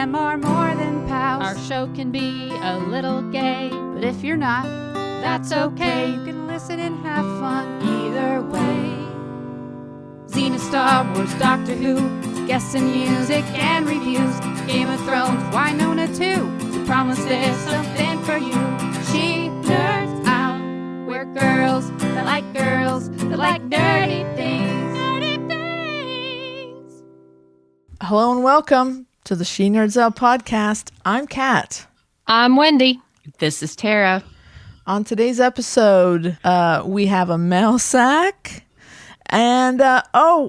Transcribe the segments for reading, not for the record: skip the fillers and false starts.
them are more than pals. Our show can be a little gay, but if you're not, that's okay. You can listen and have fun either way. Xena, Star Wars, Doctor Who, guests and music and reviews. Game of Thrones, Winona too. We promise there's something for you. She nerds out. We're girls that like nerdy things. Nerdy things. Hello and welcome to the She Nerds Out podcast. I'm Kat. I'm Wendy. This is Tara. On today's episode, we have a mail sack. And,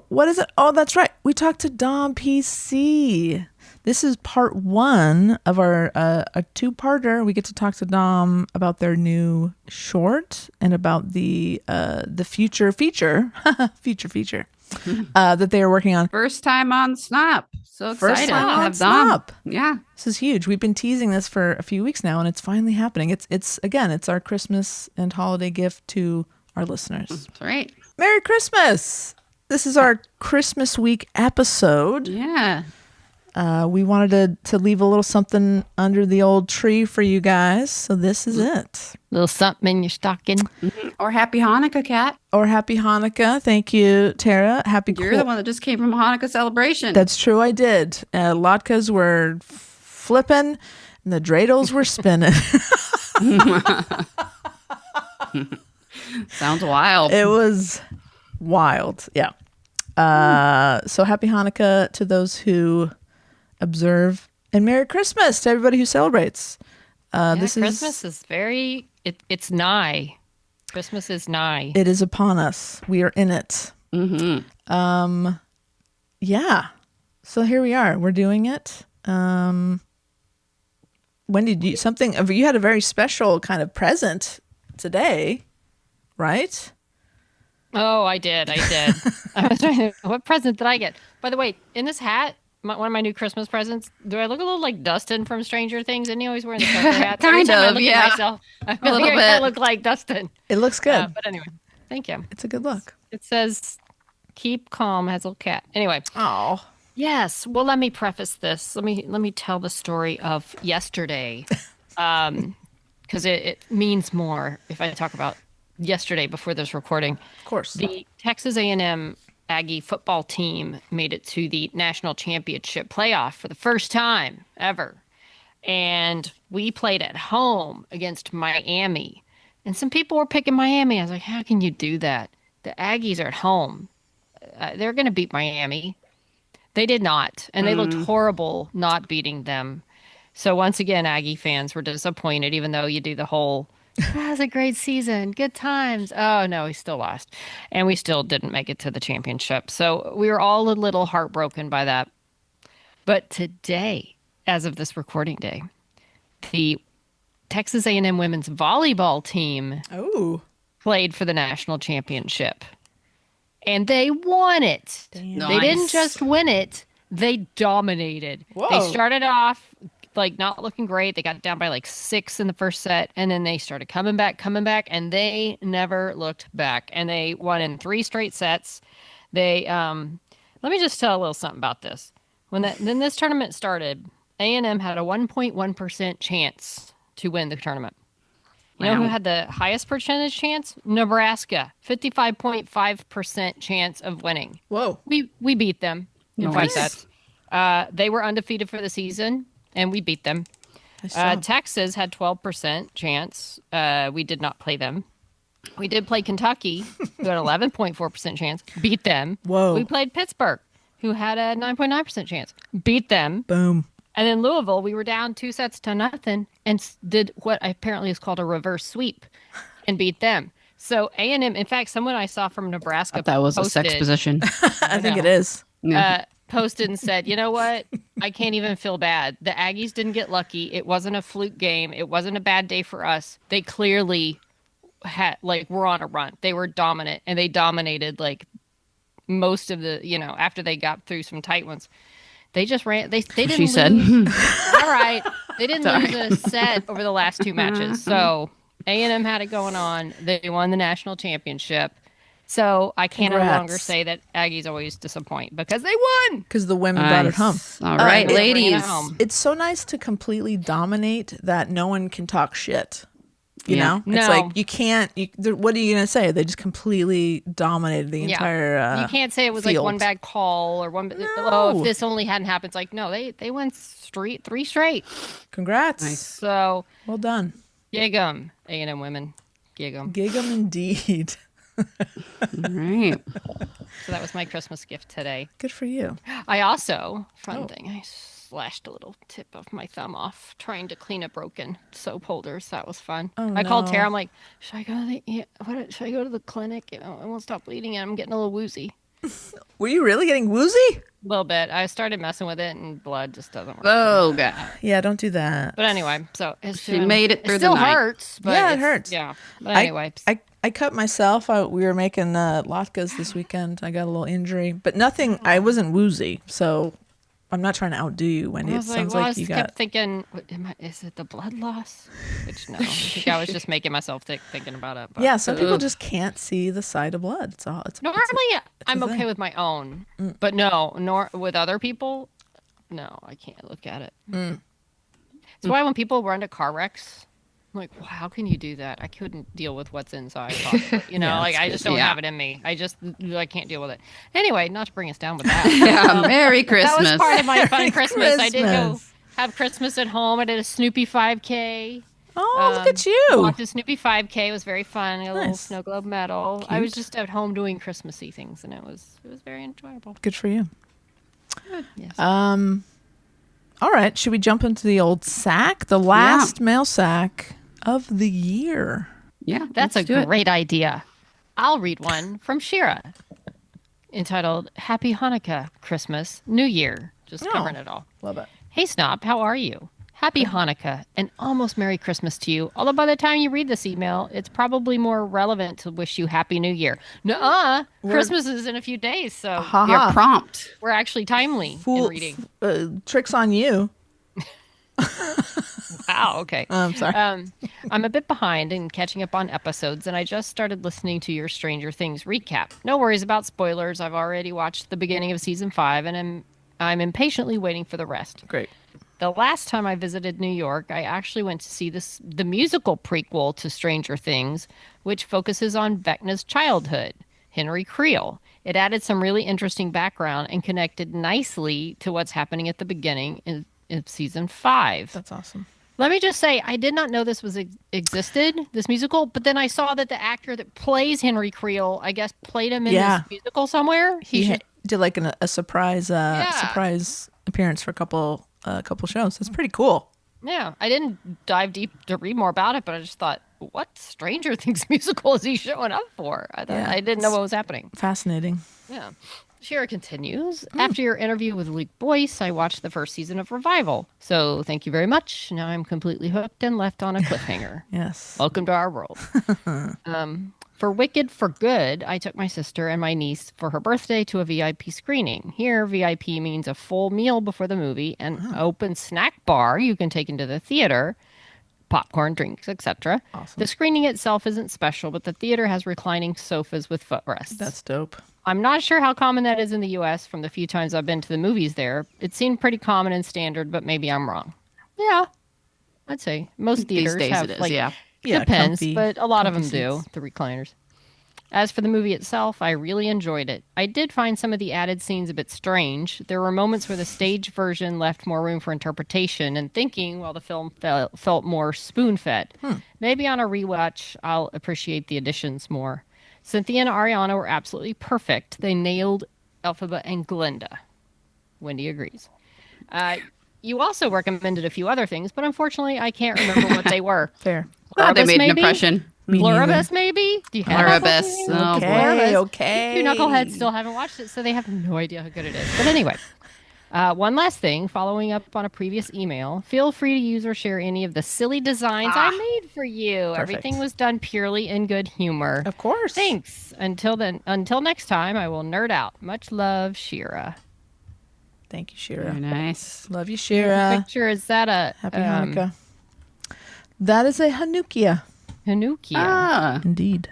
what is it? Oh, that's right. We talked to Dom PC. This is part one of our a two-parter. We get to talk to Dom about their new short and about the future feature that they are working on. First time on Snap. So excited First time to on have Snap. Dom. Yeah. This is huge. We've been teasing this for a few weeks now, and it's finally happening. It's our Christmas and holiday gift to our listeners. That's right. Merry Christmas! This is our Christmas week episode. Yeah. We wanted to leave a little something under the old tree for you guys, so this is it. Little something in your stocking. Mm-hmm. Or Happy Hanukkah, Kat. Or Happy Hanukkah. Thank you, Tara. You're the one that just came from a Hanukkah celebration. That's true, I did. Latkes were flipping, and the dreidels were spinning. Sounds wild. It was wild, yeah. So Happy Hanukkah to those who observe, and Merry Christmas to everybody who celebrates. Christmas is it's nigh. Christmas is nigh. It is upon us. We are in it. Mm-hmm. Yeah. So here we are. We're doing it. When did you had a very special kind of present today, right? Oh, I did. I was trying to, what present did I get? By the way, in this hat, one of my new Christmas presents, do I look a little like Dustin from Stranger Things? And he always wearing the Joker hat. Kind of, yeah. I feel like I look like Dustin. It looks good. But anyway, thank you. It's a good look. It says, "Keep calm, Hazel Cat." Anyway. Oh. Yes. Well, let me preface this. Let me tell the story of yesterday, because it means more if I talk about yesterday before this recording. Of course. The Texas A&M Aggie football team made it to the national championship playoff for the first time ever. And we played at home against Miami. And some people were picking Miami. I was like, how can you do that? The Aggies are at home. They're going to beat Miami. They did not. And they looked horrible not beating them. So once again, Aggie fans were disappointed, even though you do the whole, that was a great season, good times. Oh, no, we still lost. And we still didn't make it to the championship. So we were all a little heartbroken by that. But today, as of this recording day, the Texas A&M women's volleyball team played for the national championship. And they won it. Damn. They didn't just win it. They dominated. Whoa. They started off like not looking great. They got down by like 6 in the first set. And then they started coming back. And they never looked back. And they won in 3 straight sets. They, let me just tell a little something about this. When this tournament started, A&M had a 1.1% chance to win the tournament. You know who had the highest percentage chance? Nebraska, 55.5% chance of winning. Whoa. We beat them in 5 sets. They were undefeated for the season, and we beat them. Texas had 12% chance. We did not play them. We did play Kentucky, who had 11.4% chance. Beat them. Whoa. We played Pittsburgh, who had a 9.9% chance. Beat them. Boom. And then Louisville, we were down 2-0 and did what apparently is called a reverse sweep and beat them. So A&M, in fact, someone I saw from Nebraska that was posted, a sex position. I think it is. posted and said, you know what? I can't even feel bad. The Aggies didn't get lucky. It wasn't a fluke game. It wasn't a bad day for us. They clearly were on a run. They were dominant, and they dominated most of the, after they got through some tight ones. They just ran. They didn't. She said, "All right." They didn't lose a set over the last 2 matches. So A&M had it going on. They won the national championship, So I can no longer Congrats. say that Aggies always disappoint because they won. Because the women brought it home. Nice. All right, They bring it ladies. home. It's so nice to completely dominate that no one can talk shit. You Yeah. know? It's No. like, you can't, what are you going to say? They just completely dominated the entire you can't say it was like field. one bad call or one. No. Oh, if this only hadn't happened, it's like no, they went three straight. Congrats. Nice. So Well done. gig 'em, A&M women, gig 'em. Gig 'em indeed. All right. So that was my Christmas gift today. Good for you. I also Oh. thing. I slashed a little tip of my thumb off trying to clean a broken soap holder. So that was fun. Oh, I called no. Tara. I'm like, should I go to should I go to the clinic? It won't stop bleeding, and I'm getting a little woozy. Were you really getting woozy? A little bit. I started messing with it, and blood just doesn't work. Oh, God. Yeah, don't do that. But anyway, so it's She made it through the still night. hurts. But Yeah, it it's- hurts. Yeah. But anyway, I cut myself. We were making latkes this weekend. I got a little injury, but nothing. I wasn't woozy, so I'm not trying to outdo you, Wendy. I It was sounds well, I like you just got. kept thinking, is it the blood loss? Which no, I think I was just making myself thinking about it. But. Yeah, some people just can't see the sight of blood. It's all. Normally, I'm a okay thing. with my own, but no, nor with other people. No, I can't look at it. That's why when people run to car wrecks, I'm like, wow, how can you do that? I couldn't deal with what's inside. Possibly. You know, Yeah, like it's I just don't Yeah. have it in me. I can't deal with it. Anyway, not to bring us down with that. Yeah. Merry That Christmas. was part of my fun Merry Christmas. I did go Christmas. have Christmas at home. I did a Snoopy 5K. Oh, look at you! Walked a Snoopy 5K. It was very fun. A little Nice. snow globe medal. I was Cute. just at home doing Christmassy things, and it was very enjoyable. Good for you. Yes. All right, should we jump into the old sack? The last mail sack of the year. Yeah. That's let's a do it. great idea. I'll read one from Shira entitled Happy Hanukkah, Christmas, New Year. Just Oh. covering it all. Love it. Hey, Snob, how are you? Happy Hanukkah and almost Merry Christmas to you. Although by the time you read this email, it's probably more relevant to wish you Happy New Year. Nuh-uh. Christmas is in a few days, so You're Haha. prompt. we're actually timely in reading. Tricks on you. Wow, okay. I'm sorry. I'm a bit behind in catching up on episodes, and I just started listening to your Stranger Things recap. No worries about spoilers. I've already watched the beginning of season 5, and I'm impatiently waiting for the rest. Great. The last time I visited New York, I actually went to see the musical prequel to Stranger Things, which focuses on Vecna's childhood, Henry Creel. It added some really interesting background and connected nicely to what's happening at the beginning in season 5. That's awesome. Let me just say, I did not know this was existed, this musical, but then I saw that the actor that plays Henry Creel, I guess, played him in Yeah. this musical somewhere. He did like a surprise surprise appearance for a couple shows. That's pretty cool. Yeah, I didn't dive deep to read more about it, but I just thought, what Stranger Things musical is he showing up for? Yeah, I didn't know what was happening. Fascinating. Yeah. Shira continues. After your interview with Luke Boyce, I watched the first season of Revival. So thank you very much. Now I'm completely hooked and left on a cliffhanger. Yes. Welcome to our world. For Wicked for Good, I took my sister and my niece for her birthday to a VIP screening. Here, VIP means a full meal before the movie, an open snack bar you can take into the theater, popcorn, drinks, etc. Awesome. The screening itself isn't special, but the theater has reclining sofas with footrests. That's dope. I'm not sure how common that is in the U.S. from the few times I've been to the movies there. It seemed pretty common and standard, but maybe I'm wrong. Yeah, I'd say most These theaters days have it is, like yeah. Yeah, depends, comfy- but a lot of them comfy do, seats. the recliners. As for the movie itself, I really enjoyed it. I did find some of the added scenes a bit strange. There were moments where the stage version left more room for interpretation and thinking, while the film felt more spoon-fed. Maybe on a rewatch, I'll appreciate the additions more. Cynthia and Ariana were absolutely perfect. They nailed Elphaba and Glinda. Wendy agrees. You also recommended a few other things, but unfortunately, I can't remember what they were. Fair. Glad they Pluribus, made an maybe? impression. Me neither. Pluribus, maybe? Do you have Pluribus. that? Oh, Okay, Pluribus. okay. Two knuckleheads still haven't watched it, so they have no idea how good it is. But anyway, one last thing, following up on a previous email, feel free to use or share any of the silly designs I made for you. Everything was done purely in good humor. Of course. Thanks. Until next time, I will nerd out. Much love, Shira. Thank you, Very Shira. nice. Love you, Shira. Picture, is that a Happy Hanukkah. That is a Hanukkah, Hanukkah? Ah, indeed.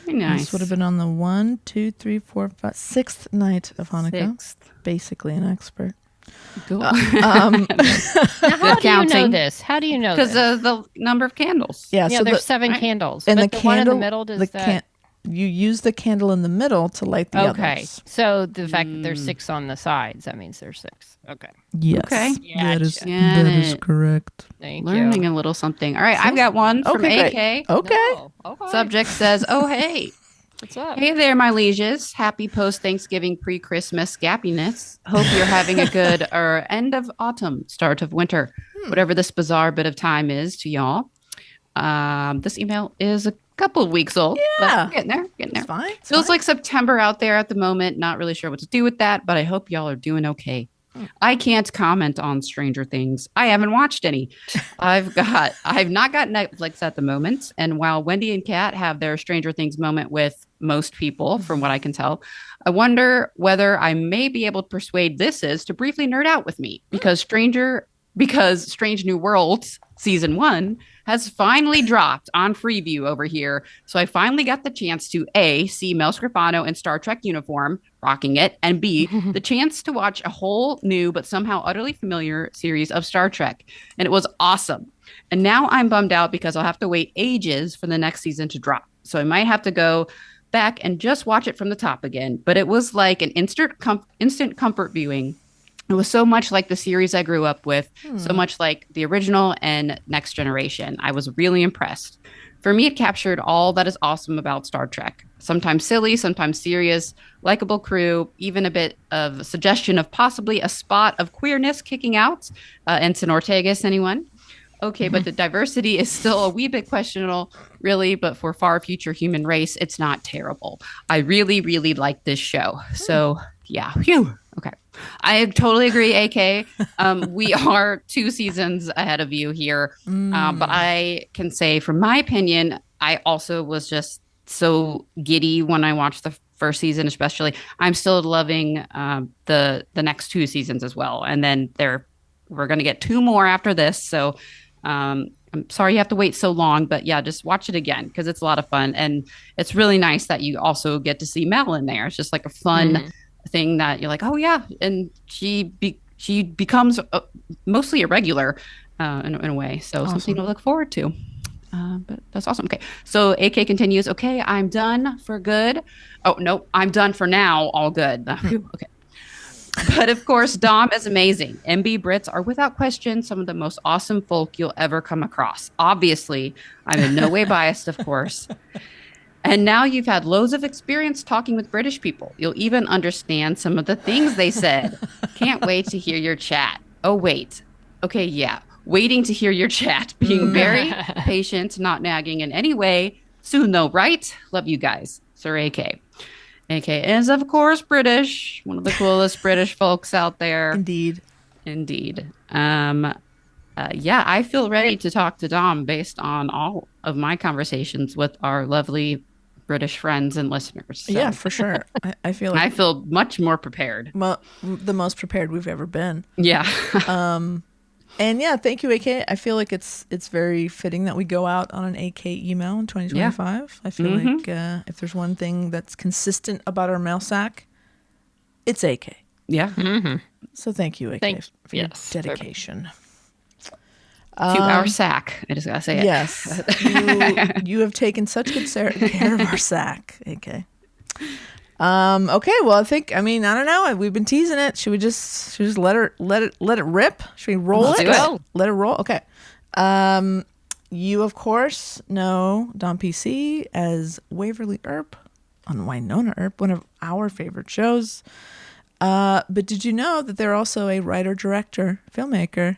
Very nice. This would have been on the 1, 2, 3, 4, 5, sixth night of Hanukkah. Basically an expert. Cool. Now, how do you know counting. this? How do you know Because this? of the number of candles. Yeah, Yeah, so there's 7 candles. and But the the one in candle, the middle does that. you use the candle in the middle to light the Okay. others. So the fact that there's 6 on the sides, that means there's 6. Okay. Yes. Okay. That is Gotcha. that is Get it. correct. Thank Learning you. a little something. All right, I've got one from Okay, AK. great. Okay. No. Okay. Subject says, "Oh hey, What's up? hey there, my lieges. Happy post-Thanksgiving, pre-Christmas gappiness. Hope you're having a good or end of autumn, start of winter, whatever this bizarre bit of time is to y'all. This email is a couple of weeks old, Yeah. but getting there. It's fine. It's Feels fine. like September out there at the moment. Not really sure what to do with that, but I hope y'all are doing okay. I can't comment on Stranger Things. I haven't watched any. I've not got Netflix at the moment. And while Wendy and Kat have their Stranger Things moment with most people, from what I can tell, I wonder whether I may be able to persuade this is to briefly nerd out with me because Strange New Worlds season 1 has finally dropped on Freeview over here. So I finally got the chance to A, see Mel Scrofano in Star Trek uniform, rocking it, and B, the chance to watch a whole new but somehow utterly familiar series of Star Trek. And it was awesome. And now I'm bummed out because I'll have to wait ages for the next season to drop. So I might have to go back and just watch it from the top again. But it was like an instant comfort viewing. It was so much like the series I grew up with, so much like the original and Next Generation. I was really impressed. For me, it captured all that is awesome about Star Trek. Sometimes silly, sometimes serious, likable crew, even a bit of suggestion of possibly a spot of queerness kicking out. Ensign Ortegas, anyone? Okay, but the diversity is still a wee bit questionable, really, but for far future human race, it's not terrible. I really, really like this show. So, yeah. Phew. Okay. I totally agree, AK. We are 2 seasons ahead of you here. But I can say, from my opinion, I also was just so giddy when I watched the first season, especially. I'm still loving the next 2 seasons as well. And then we're going to get 2 more after this. So I'm sorry you have to wait so long. But yeah, just watch it again because it's a lot of fun. And it's really nice that you also get to see Mel in there. It's just like a fun thing that you're like, oh yeah, and she becomes mostly a regular in a way, so something to look forward to. But that's awesome. Okay, so AK continues. Okay, I'm done for good. Oh no, I'm done for now. All good. Okay. But of course, Dom is amazing. MB Brits are without question some of the most awesome folk you'll ever come across. Obviously, I'm in no way biased, of course. And now you've had loads of experience talking with British people. You'll even understand some of the things they said. Can't wait to hear your chat. Oh, wait. Okay, yeah. Waiting to hear your chat. Being very patient, not nagging in any way. Soon, though, right? Love you guys. Sir AK. AK is, of course, British. One of the coolest British folks out there. Indeed. Yeah, I feel ready to talk to Dom based on all of my conversations with our lovely British friends and listeners. So Yeah, for sure. I feel like I feel much more prepared. the most prepared we've ever been. Yeah. And yeah, thank you, AK. I feel like it's very fitting that we go out on an AK email in 2025. I feel like if there's one thing that's consistent about our mail sack, it's AK. Yeah. So thank you, AK, for your dedication. To our sack. I just gotta say it. Yes. You have taken such good care of our sack, AK. Okay, well, I don't know. We've been teasing it. Should we just let it rip? Should we roll Let's it? go. Let it roll. Okay. You of course know Don PC as Waverly Earp on Winona Earp, one of our favorite shows. But did you know that they're also a writer, director, filmmaker?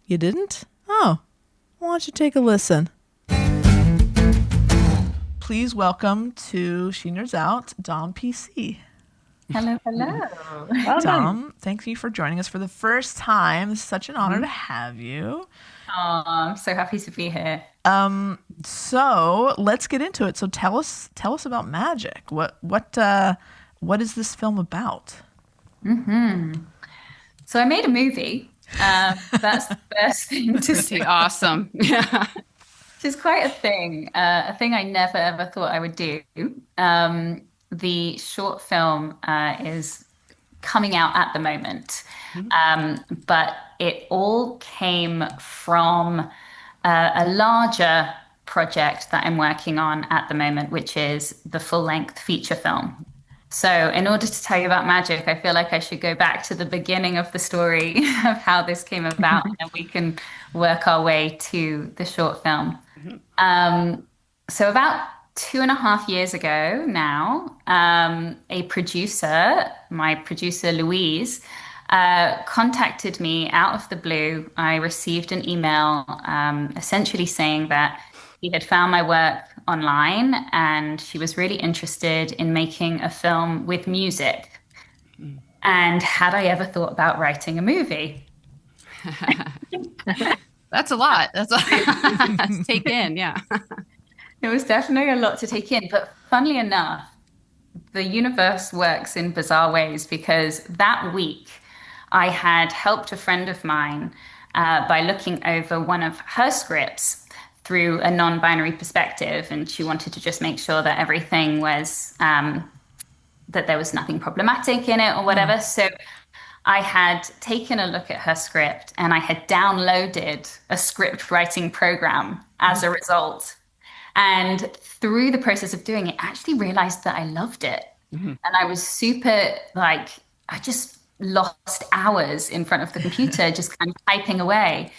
You didn't? Oh, why don't you take a listen? Please welcome to She Nerds Out, Dom PC. Hello. Dom, thank you for joining us for the first time. It's such an honor to have you. Oh, I'm so happy to be here. So let's get into it. So tell us about Magic. What is this film about? So I made a movie. That's the first thing to say. Awesome. Yeah. is quite a thing I never ever thought I would do. Um, the short film is coming out at the moment, but it all came from a larger project that I'm working on at the moment, which is the full-length feature film. So, in order to tell you about magic, I feel like I should go back to the beginning of the story of how this came about, and then we can work our way to the short film. Um, so about 2.5 years ago now, a producer, my producer Louise, contacted me out of the blue. I received an email essentially saying that she had found my work online and she was really interested in making a film with music. And had I ever thought about writing a movie? That's a lot. That's to take in. Yeah. It was definitely a lot to take in, but funnily enough, the universe works in bizarre ways because that week I had helped a friend of mine by looking over one of her scripts through a non-binary perspective, and she wanted to just make sure that everything was that there was nothing problematic in it or whatever. So I had taken a look at her script and I had downloaded a script writing program as a result. And through the process of doing it, I actually realized that I loved it. And I was super like, I just lost hours in front of the computer, just kind of typing away.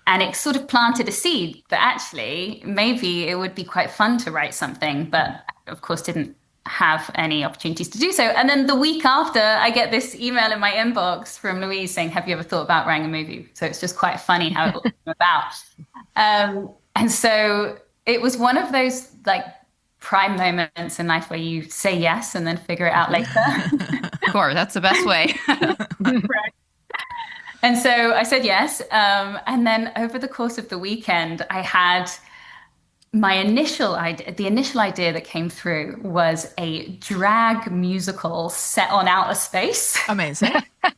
And it sort of planted a seed that actually maybe it would be quite fun to write something, but I, of course, didn't have any opportunities to do so. And then the week after, I get this email in my inbox from Louise saying, "Have you ever thought about writing a movie?" So it's just quite funny how it all came about. And so it was one of those like prime moments in life where you say yes and then figure it out later. Of course, that's the best way. Right. And so I said yes. And then over the course of the weekend, I had my initial idea. The initial idea that came through was a drag musical set on outer space, Amazing.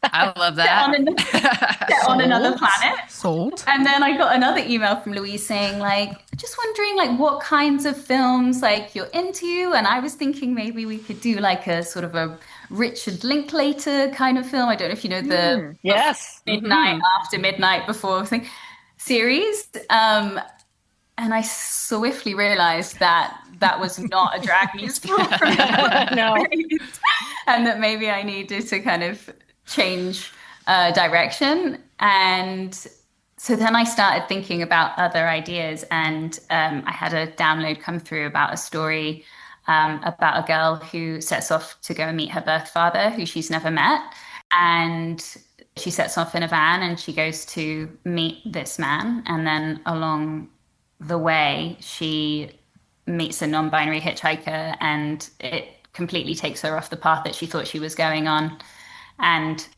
I love set on, that. set on another planet. Sold. And then I got another email from Louise saying, like, just wondering, like, what kinds of films, like, you're into. And I was thinking maybe we could do, like, a sort of a Richard Linklater kind of film. I don't know if you know the Yes. midnight after midnight before thing series. And I swiftly realized that that was not a drag musical. No. And that maybe I needed to kind of change direction. And so then I started thinking about other ideas, and I had a download come through about a story about a girl who sets off to go and meet her birth father, who she's never met. And she sets off in a van and she goes to meet this man. And then along the way, she meets a non-binary hitchhiker, and it completely takes her off the path that she thought she was going on, and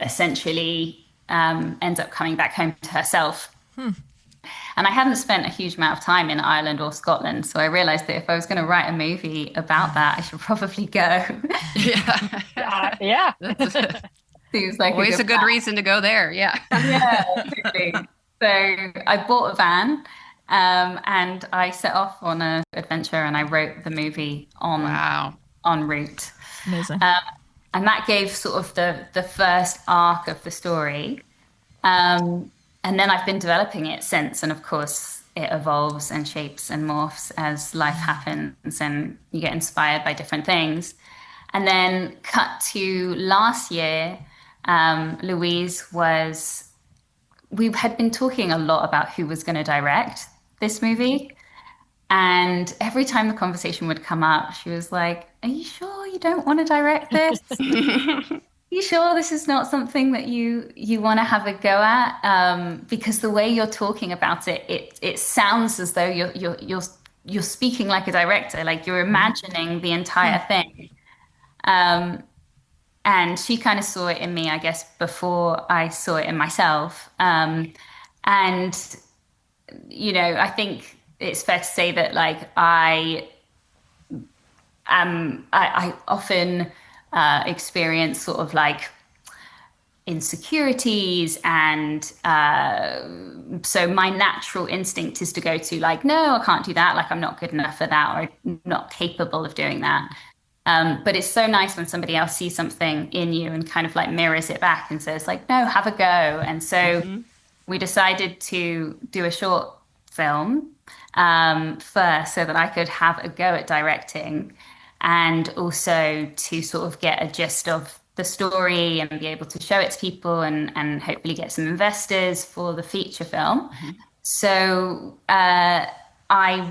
essentially ends up coming back home to herself. And I hadn't spent a huge amount of time in Ireland or Scotland, so I realized that if I was going to write a movie about that, I should probably go. Yeah. Seems like Always a good plan. reason to go there. Yeah. Yeah, absolutely. So I bought a van, and I set off on an adventure, and I wrote the movie on Wow. en route. Amazing. And that gave sort of the first arc of the story. And then I've been developing it since, and of course it evolves and shapes and morphs as life happens, and you get inspired by different things. And then cut to last year, Louise was. We had been talking a lot about who was going to direct this movie. And every time the conversation would come up, she was like, "Are you sure you don't want to direct this? You sure this is not something that you want to have a go at? Because the way you're talking about it, it sounds as though you're speaking like a director, like you're imagining the entire thing." And she kind of saw it in me, I guess, before I saw it in myself. And I think it's fair to say that, like, I often experience sort of like insecurities. And so my natural instinct is to go to like, no, I can't do that. Like, I'm not good enough for that, or I'm not capable of doing that. But it's so nice when somebody else sees something in you and kind of like mirrors it back and says like, no, have a go. And so we decided to do a short film first so that I could have a go at directing, and also to sort of get a gist of the story and be able to show it to people, and hopefully get some investors for the feature film. So I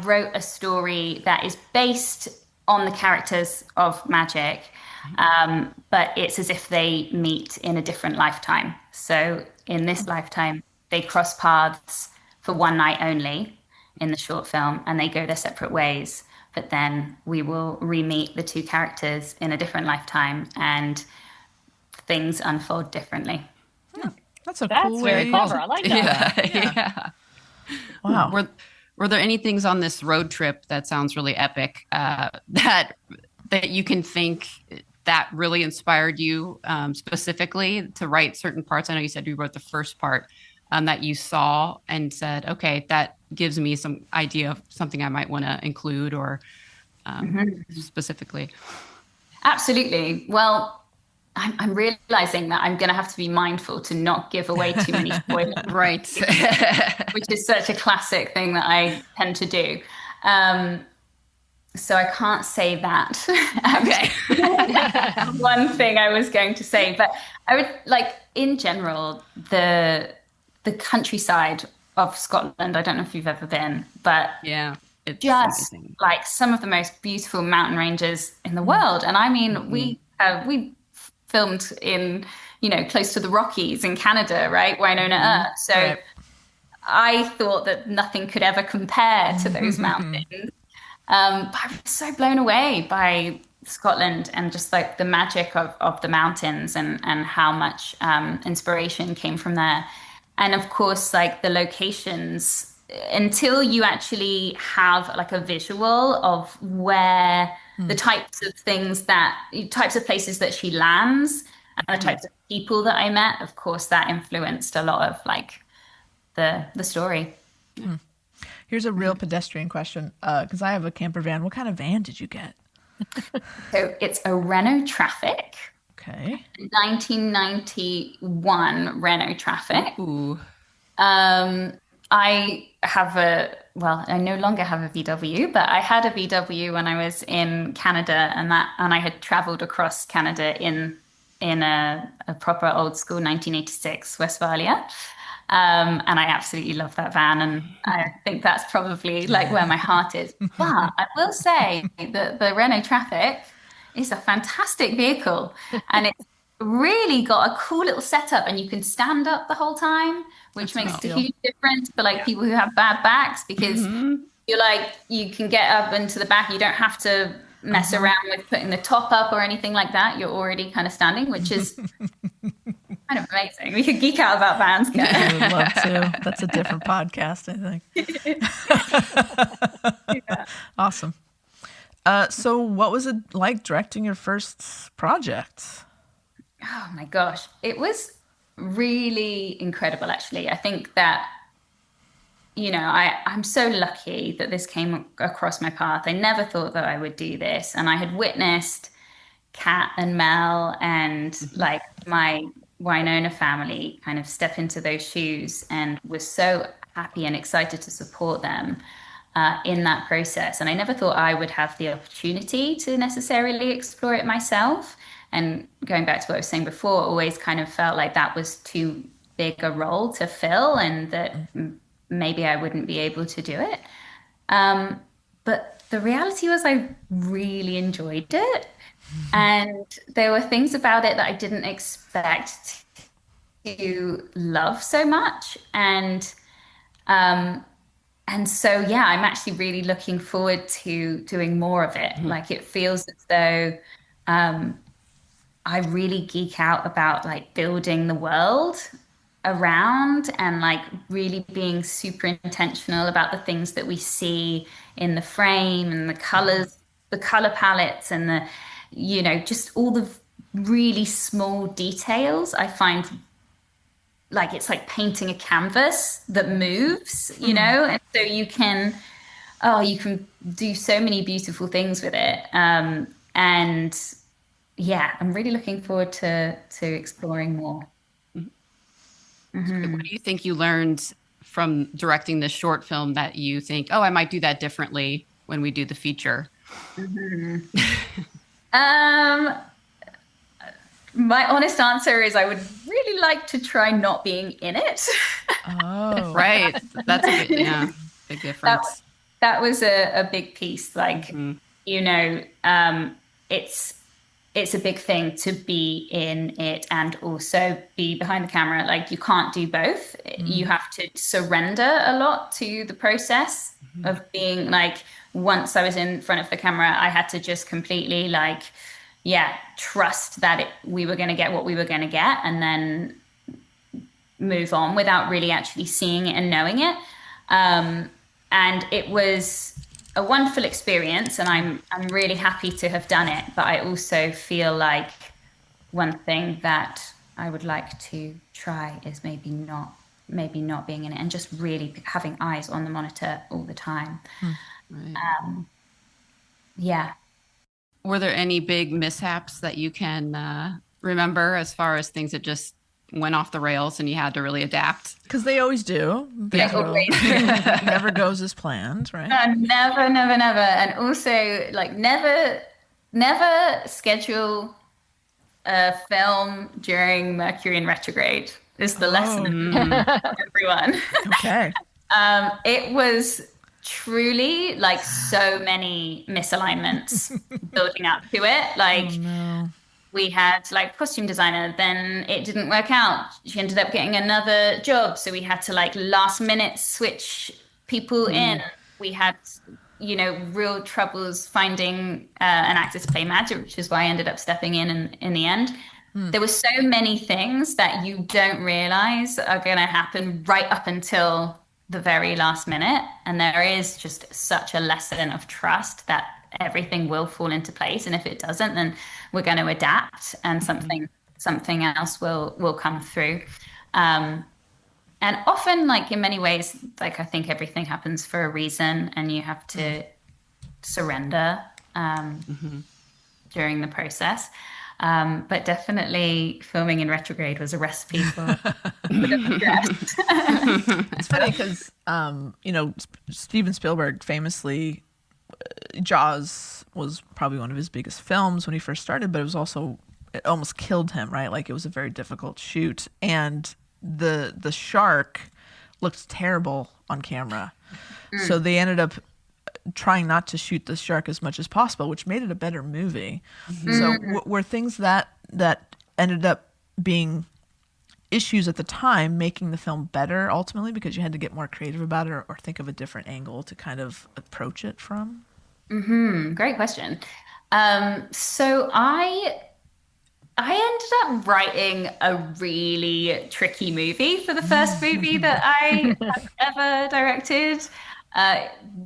wrote a story that is based on the characters of Magic, but it's as if they meet in a different lifetime. So in this lifetime, they cross paths for one night only in the short film, and they go their separate ways. But then we will re-meet the two characters in a different lifetime, and things unfold differently. That's a That's cool very way. clever. I like that. Yeah. Wow. Were there any things on this road trip that sounds really epic that you can think that really inspired you specifically to write certain parts? I know you said you wrote the first part that you saw and said, okay, that gives me some idea of something I might want to include, or specifically. Absolutely. Well, I'm realizing that I'm going to have to be mindful to not give away too many spoilers. Right. Which is such a classic thing that I tend to do. So I can't say that. Okay. One thing I was going to say, but I would like, in general, the countryside of Scotland. I don't know if you've ever been, but Yeah. It's just amazing. like some of the most beautiful mountain ranges in the world. And I mean, we filmed in, close to the Rockies in Canada, right? Winona Earth. So Right. I thought that nothing could ever compare to those mountains. But I was so blown away by Scotland and just like the magic of the mountains, and how much inspiration came from there. And of course, like the locations, until you actually have like a visual of where the types of places that she lands, and the types of people that I met, of course, that influenced a lot of like the story. Here's a real pedestrian question, because I have a camper van. What kind of van did you get? So it's a Renault Traffic, Okay. 1991 Renault Traffic. Ooh. I no longer have a VW, but I had a VW when I was in Canada, and I had traveled across Canada in a proper old school 1986 Westphalia. And I absolutely love that van, and I think that's probably like where my heart is. But I will say that the Renault Traffic is a fantastic vehicle, and it's really got a cool little setup, and you can stand up the whole time, which makes a huge difference for like people who have bad backs, because you can get up into the back. You don't have to mess around with putting the top up or anything like that. You're already kind of standing, which is kind of amazing. We could geek out about vans. I would love to. That's a different podcast, I think. Awesome. So what was it like directing your first project? Oh my gosh. It was really incredible, actually. I think that, I'm so lucky that this came across my path. I never thought that I would do this. And I had witnessed Kat and Mel and like my Winona family kind of step into those shoes, and was so happy and excited to support them in that process. And I never thought I would have the opportunity to necessarily explore it myself. And going back to what I was saying before, always kind of felt like that was too big a role to fill, and that maybe I wouldn't be able to do it. But the reality was I really enjoyed it. And there were things about it that I didn't expect to love so much. And so, yeah, I'm actually really looking forward to doing more of it. Like, it feels as though I really geek out about like building the world around, and like really being super intentional about the things that we see in the frame, and the colors, the color palettes, and just all the really small details. I find like it's like painting a canvas that moves, and so you can do so many beautiful things with it. And yeah, I'm really looking forward to exploring more. What do you think you learned from directing this short film that you think, oh, I might do that differently when we do the feature? Um, my honest answer is I would really like to try not being in it. Oh, Right. That's a big That difference. that was a big piece. Like, Mhm. you know, um, it's it's a big thing to be in it and also be behind the camera. Like you can't do both. You have to surrender a lot to the process of being like, once I was in front of the camera, I had to just completely like, yeah, trust that we were going to get what we were going to get and then move on without really actually seeing it and knowing it. And it was a wonderful experience, and I'm really happy to have done it. But I also feel like one thing that I would like to try is maybe not being in it and just really having eyes on the monitor all the time. Right. Yeah. Were there any big mishaps that you can remember as far as things that just went off the rails and you had to really adapt? because they always do. Yeah. Things never goes as planned, right? Never, never, never. And also, like, never schedule a film during Mercury in retrograde is the lesson for everyone. Okay. It was truly like so many misalignments building up to it. Like, No. we had like costume designer, then it didn't work out. She ended up getting another job, so we had to like last minute switch people in. We had, real troubles finding an actor to play Magic, which is why I ended up stepping in the end. There were so many things that you don't realize are going to happen right up until the very last minute, and there is just such a lesson of trust that everything will fall into place, and if it doesn't, then we're going to adapt and something else will come through. And often, like in many ways, like I think everything happens for a reason, and you have to surrender during the process. But definitely filming in retrograde was a recipe for stress. It's funny because, Steven Spielberg famously, Jaws was probably one of his biggest films when he first started, but it almost killed him, right? Like it was a very difficult shoot. And the shark looked terrible on camera. So they ended up trying not to shoot the shark as much as possible, which made it a better movie. So were things that ended up being issues at the time making the film better ultimately because you had to get more creative about it or think of a different angle to kind of approach it from? Great question. So I ended up writing a really tricky movie for the first movie that I have ever directed,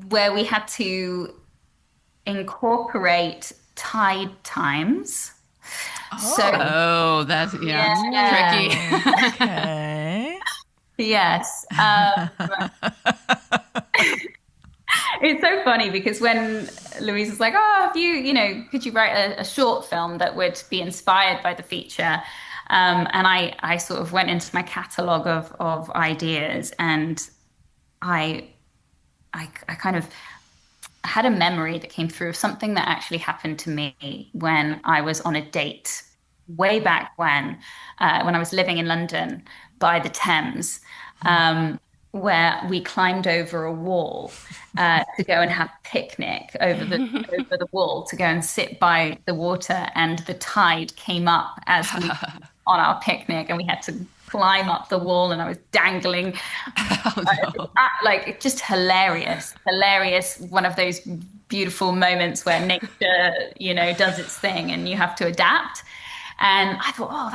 where we had to incorporate tide times. So Oh, that's yeah. it's tricky. Okay. Yes. It's so funny because when Louise was like, "Oh, could you write a short film that would be inspired by the feature?" And I sort of went into my catalogue of ideas, and I I kind of had a memory that came through of something that actually happened to me when I was on a date way back when I was living in London by the Thames, where we climbed over a wall to go and have a picnic over the wall to go and sit by the water, and the tide came up as we on our picnic, and we had to climb up the wall, and I was dangling. Like just hilarious. One of those beautiful moments where nature, does its thing, and you have to adapt. And I thought, oh,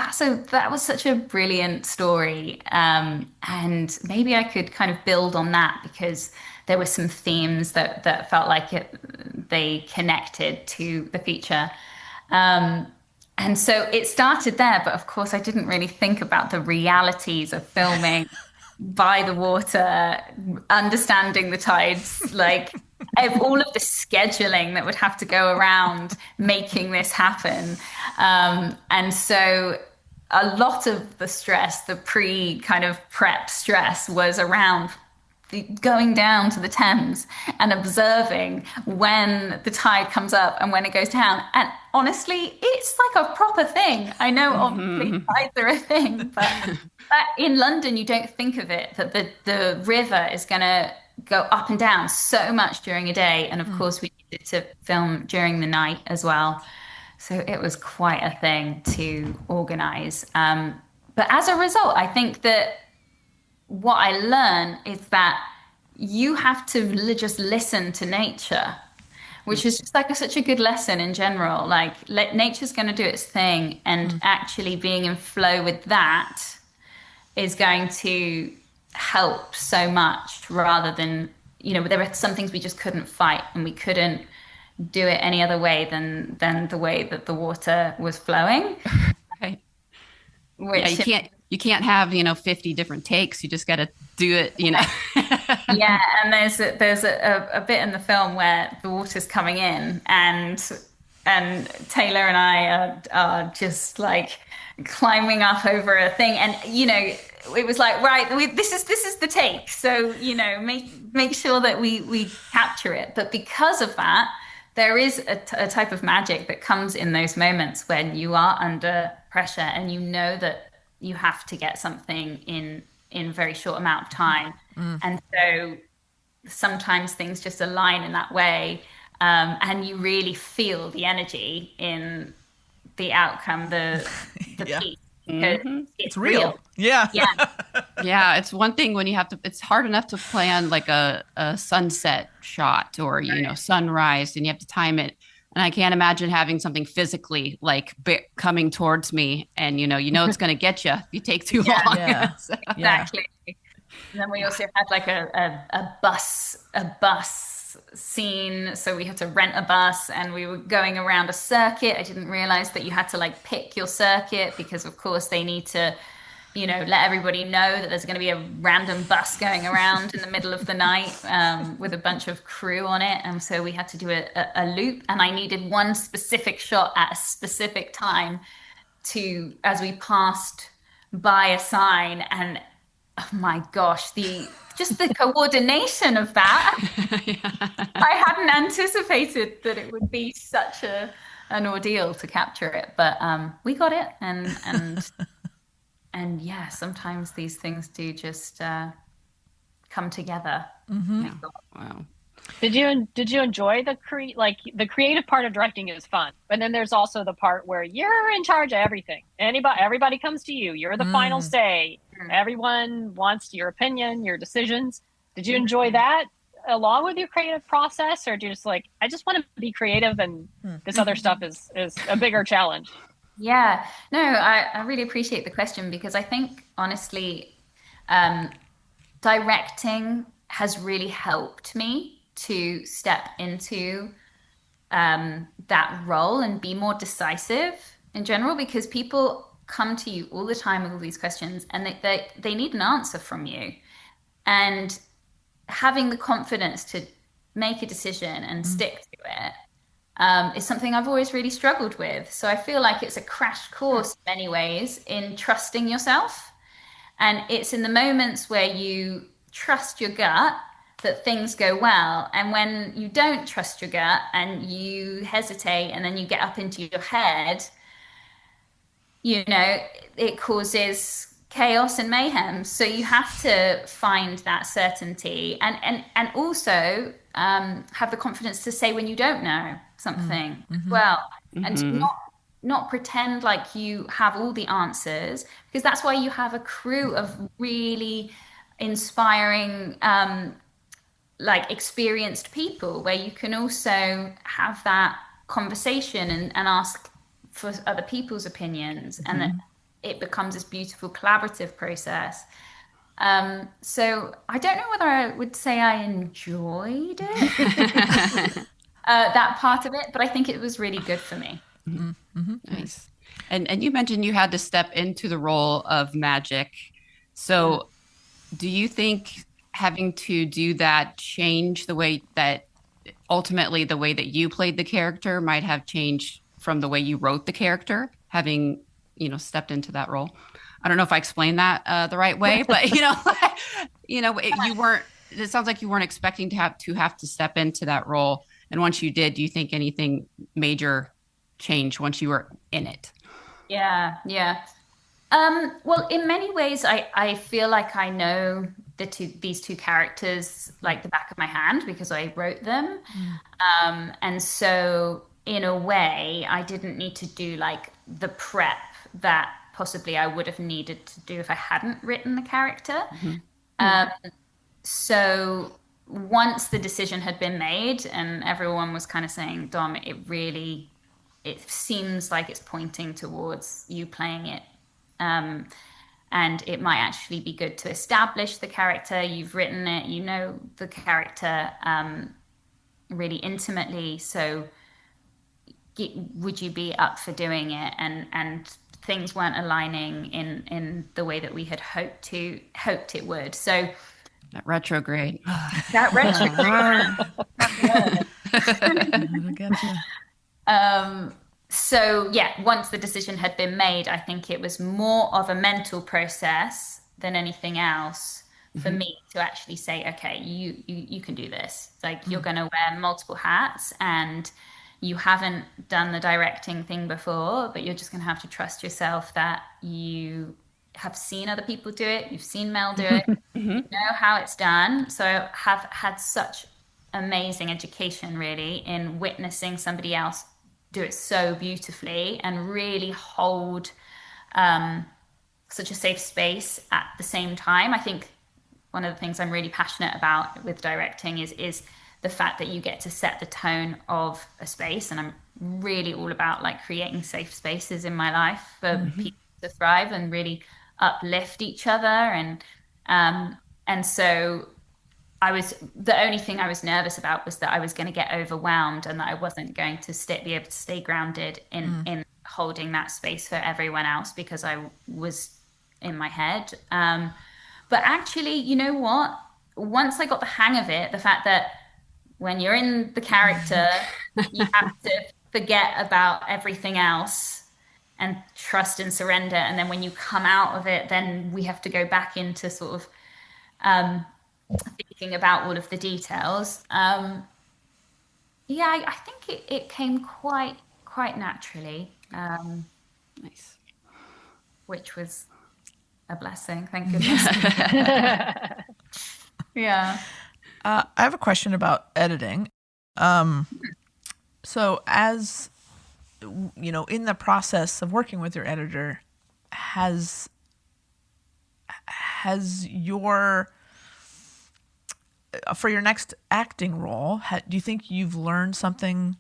that was such a brilliant story, and maybe I could kind of build on that because there were some themes that felt like they connected to the feature. And so it started there, but of course I didn't really think about the realities of filming by the water, understanding the tides, like all of the scheduling that would have to go around making this happen. And so a lot of the stress, the pre kind of prep stress, was around going down to the Thames and observing when the tide comes up and when it goes down. And honestly, it's like a proper thing. I know obviously tides are a thing, but in London, you don't think of it, that the river is going to go up and down so much during a day. And of course, we needed to film during the night as well. So it was quite a thing to organize. But as a result, I think that what I learned is that you have to just listen to nature, which is just like such a good lesson in general. Like nature's going to do its thing, and actually being in flow with that is going to help so much, rather than, there were some things we just couldn't fight, and we couldn't do it any other way than the way that the water was flowing. Right. Which, you can't have 50 different takes. You just got to do it. Yeah, and there's a bit in the film where the water's coming in, and Taylor and I are just like climbing up over a thing, and it was like, right, this is the take, so make sure that we capture it. But because of that, there is a type of magic that comes in those moments when you are under pressure and you know that you have to get something in a very short amount of time. And so sometimes things just align in that way, and you really feel the energy in the outcome, the piece. It's real. Yeah. Yeah, it's one thing when you have to, it's hard enough to plan like a sunset shot or, sunrise, and you have to time it. And I can't imagine having something physically like coming towards me, and it's going to get you if you take too long. Yeah. Exactly. And then we also had like a bus scene, so we had to rent a bus, and we were going around a circuit. I didn't realize that you had to like pick your circuit, because of course they need to let everybody know that there's going to be a random bus going around in the middle of the night, with a bunch of crew on it. And so we had to do a loop, and I needed one specific shot at a specific time as we passed by a sign. And oh my gosh, just the coordination of that. I hadn't anticipated that it would be such an ordeal to capture it, but we got it. And yeah, sometimes these things do just come together. Wow. Did you enjoy the creative part of directing is fun, but then there's also the part where you're in charge of everything. Everybody comes to you. You're the final say. Everyone wants your opinion, your decisions. Did you enjoy that along with your creative process, or do you just like, I just want to be creative and this other stuff is a bigger challenge? Yeah, no, I really appreciate the question, because I think honestly, directing has really helped me to step into that role and be more decisive in general, because people come to you all the time with all these questions, and they need an answer from you. And having the confidence to make a decision and stick to it is something I've always really struggled with. So I feel like it's a crash course in many ways in trusting yourself. And it's in the moments where you trust your gut that things go well. And when you don't trust your gut and you hesitate and then you get up into your head, it causes chaos and mayhem. So you have to find that certainty and also have the confidence to say when you don't know something as well, and to not pretend like you have all the answers, because that's why you have a crew of really inspiring like experienced people, where you can also have that conversation and ask for other people's opinions, and that it becomes this beautiful collaborative process. So I don't know whether I would say I enjoyed it, that part of it, but I think it was really good for me. Nice. And you mentioned you had to step into the role of Magic. So do you think having to do that change the way that ultimately the way that you played the character might have changed from the way you wrote the character, having, stepped into that role? I don't know if I explained that the right way, but you weren't, it sounds like you weren't expecting to have to step into that role. And once you did, do you think anything major changed once you were in it? Yeah, yeah. Well, in many ways, I feel like I know these two characters like the back of my hand because I wrote them. And so in a way, I didn't need to do like the prep that possibly I would have needed to do if I hadn't written the character. Um, so once the decision had been made and everyone was kind of saying, Dom, it seems like it's pointing towards you playing it. Um, and it might actually be good to establish the character. You've written it, you know the character really intimately. So would you be up for doing it? And things weren't aligning in the way that we had hoped it would. So That retrograde. that retrograde. I gotcha. So yeah, once the decision had been made, I think it was more of a mental process than anything else for me to actually say, okay, you can do this. Like you're going to wear multiple hats and you haven't done the directing thing before, but you're just going to have to trust yourself that you have seen other people do it. You've seen Mel do it. You know how it's done. So I have had such amazing education really in witnessing somebody else do it so beautifully and really hold such a safe space at the same time. I think one of the things I'm really passionate about with directing is the fact that you get to set the tone of a space, and I'm really all about like creating safe spaces in my life for people to thrive and really uplift each other. And so the only thing I was nervous about was that I was going to get overwhelmed and that I wasn't going to be able to stay grounded in holding that space for everyone else because I was in my head. But actually, you know what? Once I got the hang of it, the fact that when you're in the character, you have to forget about everything else and trust and surrender. And then when you come out of it, then we have to go back into sort of thinking about all of the details. Yeah, I think it came quite naturally, Nice. which was a blessing. Thank goodness. Yeah. I have a question about editing. So as in the process of working with your editor, has your for your next acting role, do you think you've learned something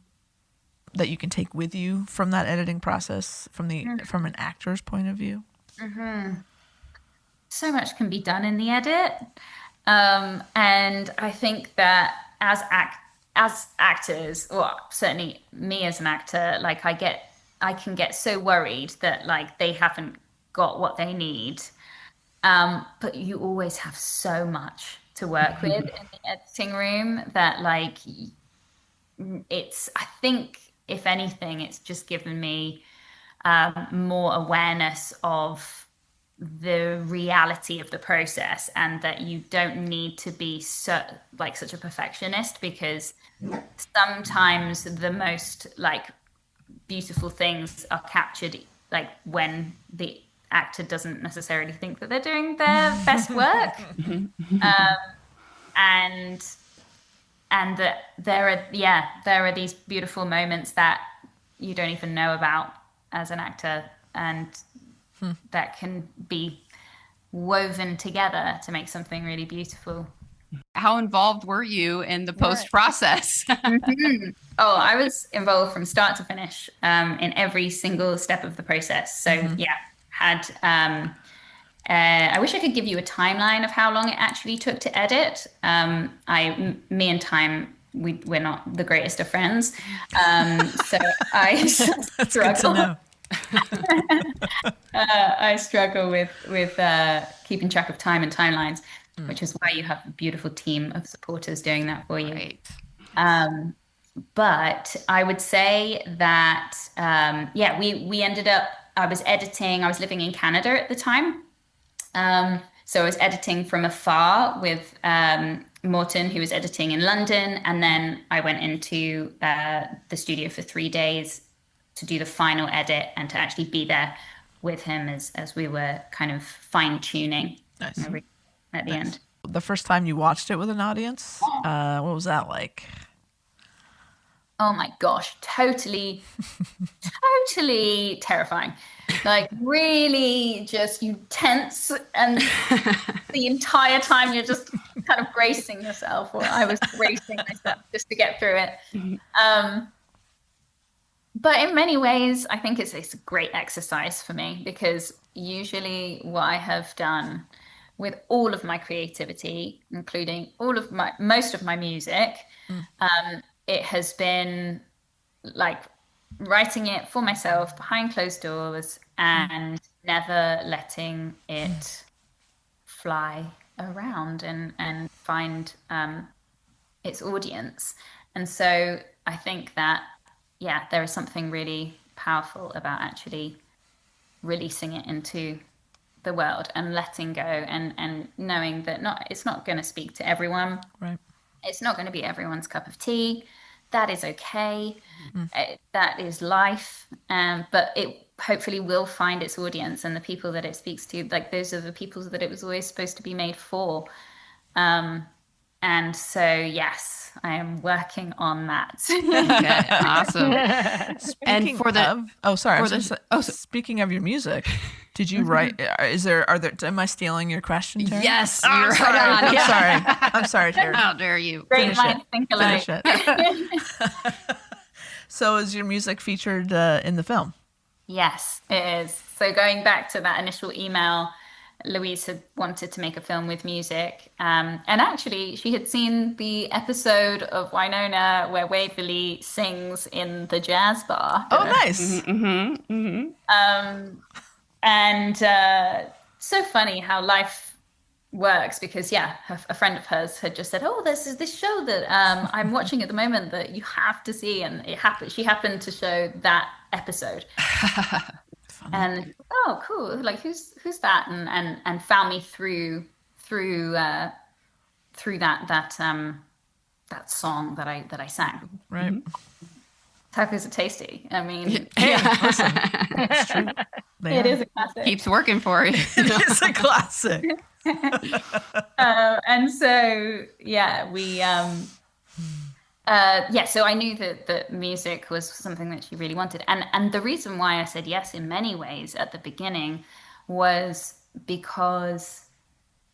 that you can take with you from that editing process from an actor's point of view? So much can be done in the edit. And I think that as actors, or certainly me as an actor, like I can get so worried that like they haven't got what they need. But you always have so much to work with in the editing room that like I think if anything, it's just given me more awareness of the reality of the process and that you don't need to be such a perfectionist because sometimes the most like beautiful things are captured like when the actor doesn't necessarily think that they're doing their best work. And that there are these beautiful moments that you don't even know about as an actor and that can be woven together to make something really beautiful. How involved were you in the post process? Oh, I was involved from start to finish in every single step of the process. So had I wish I could give you a timeline of how long it actually took to edit. Me and time, we're not the greatest of friends. So I That's good to know. I struggle with keeping track of time and timelines, which is why you have a beautiful team of supporters doing that for you. Right. But I would say that we ended up. I was editing. I was living in Canada at the time, so I was editing from afar with Morton, who was editing in London, and then I went into the studio for 3 days to do the final edit and to actually be there with him as we were kind of fine tuning Nice. at the end. The first time you watched it with an audience, what was that like? Oh my gosh, totally terrifying. Like really just you tense and the entire time you're just kind of bracing yourself, or I was bracing myself just to get through it. But in many ways, I think it's a great exercise for me, because usually what I have done with all of my creativity, including most of my music, it has been like writing it for myself behind closed doors and never letting it fly around and find its audience. And so I think that, there is something really powerful about actually releasing it into the world and letting go and knowing that it's not going to speak to everyone. Right. It's not going to be everyone's cup of tea. That is okay. That is life. But it hopefully will find its audience, and the people that it speaks to, like those are the people that it was always supposed to be made for. And so, yes, I am working on that. Okay, awesome. Speaking for the- of, oh, sorry. I was for just the- gonna say, speaking of your music, did you write? Am I stealing your question, Terry? Yes, Oh, you're sorry. right on. I'm sorry, Terry. How dare you? Great Finish minds it. think alike. Finish it. So, is your music featured in the film? Yes, it is. So going back to that initial email, Louise had wanted to make a film with music. And actually, she had seen the episode of Winona where Waverly sings in the jazz bar. Oh, nice. And so funny how life works, because a friend of hers had just said, "Oh, this is this show that I'm watching at the moment that you have to see," and it happened. She happened to show that episode, and oh, cool! Like who's that? And found me through that song that I sang. Right. Tacos are tasty. I mean, Listen, it's true. They it are. is a classic. Keeps working for you. It's a classic. And so so I knew that music was something that she really wanted, and the reason why I said yes in many ways at the beginning was because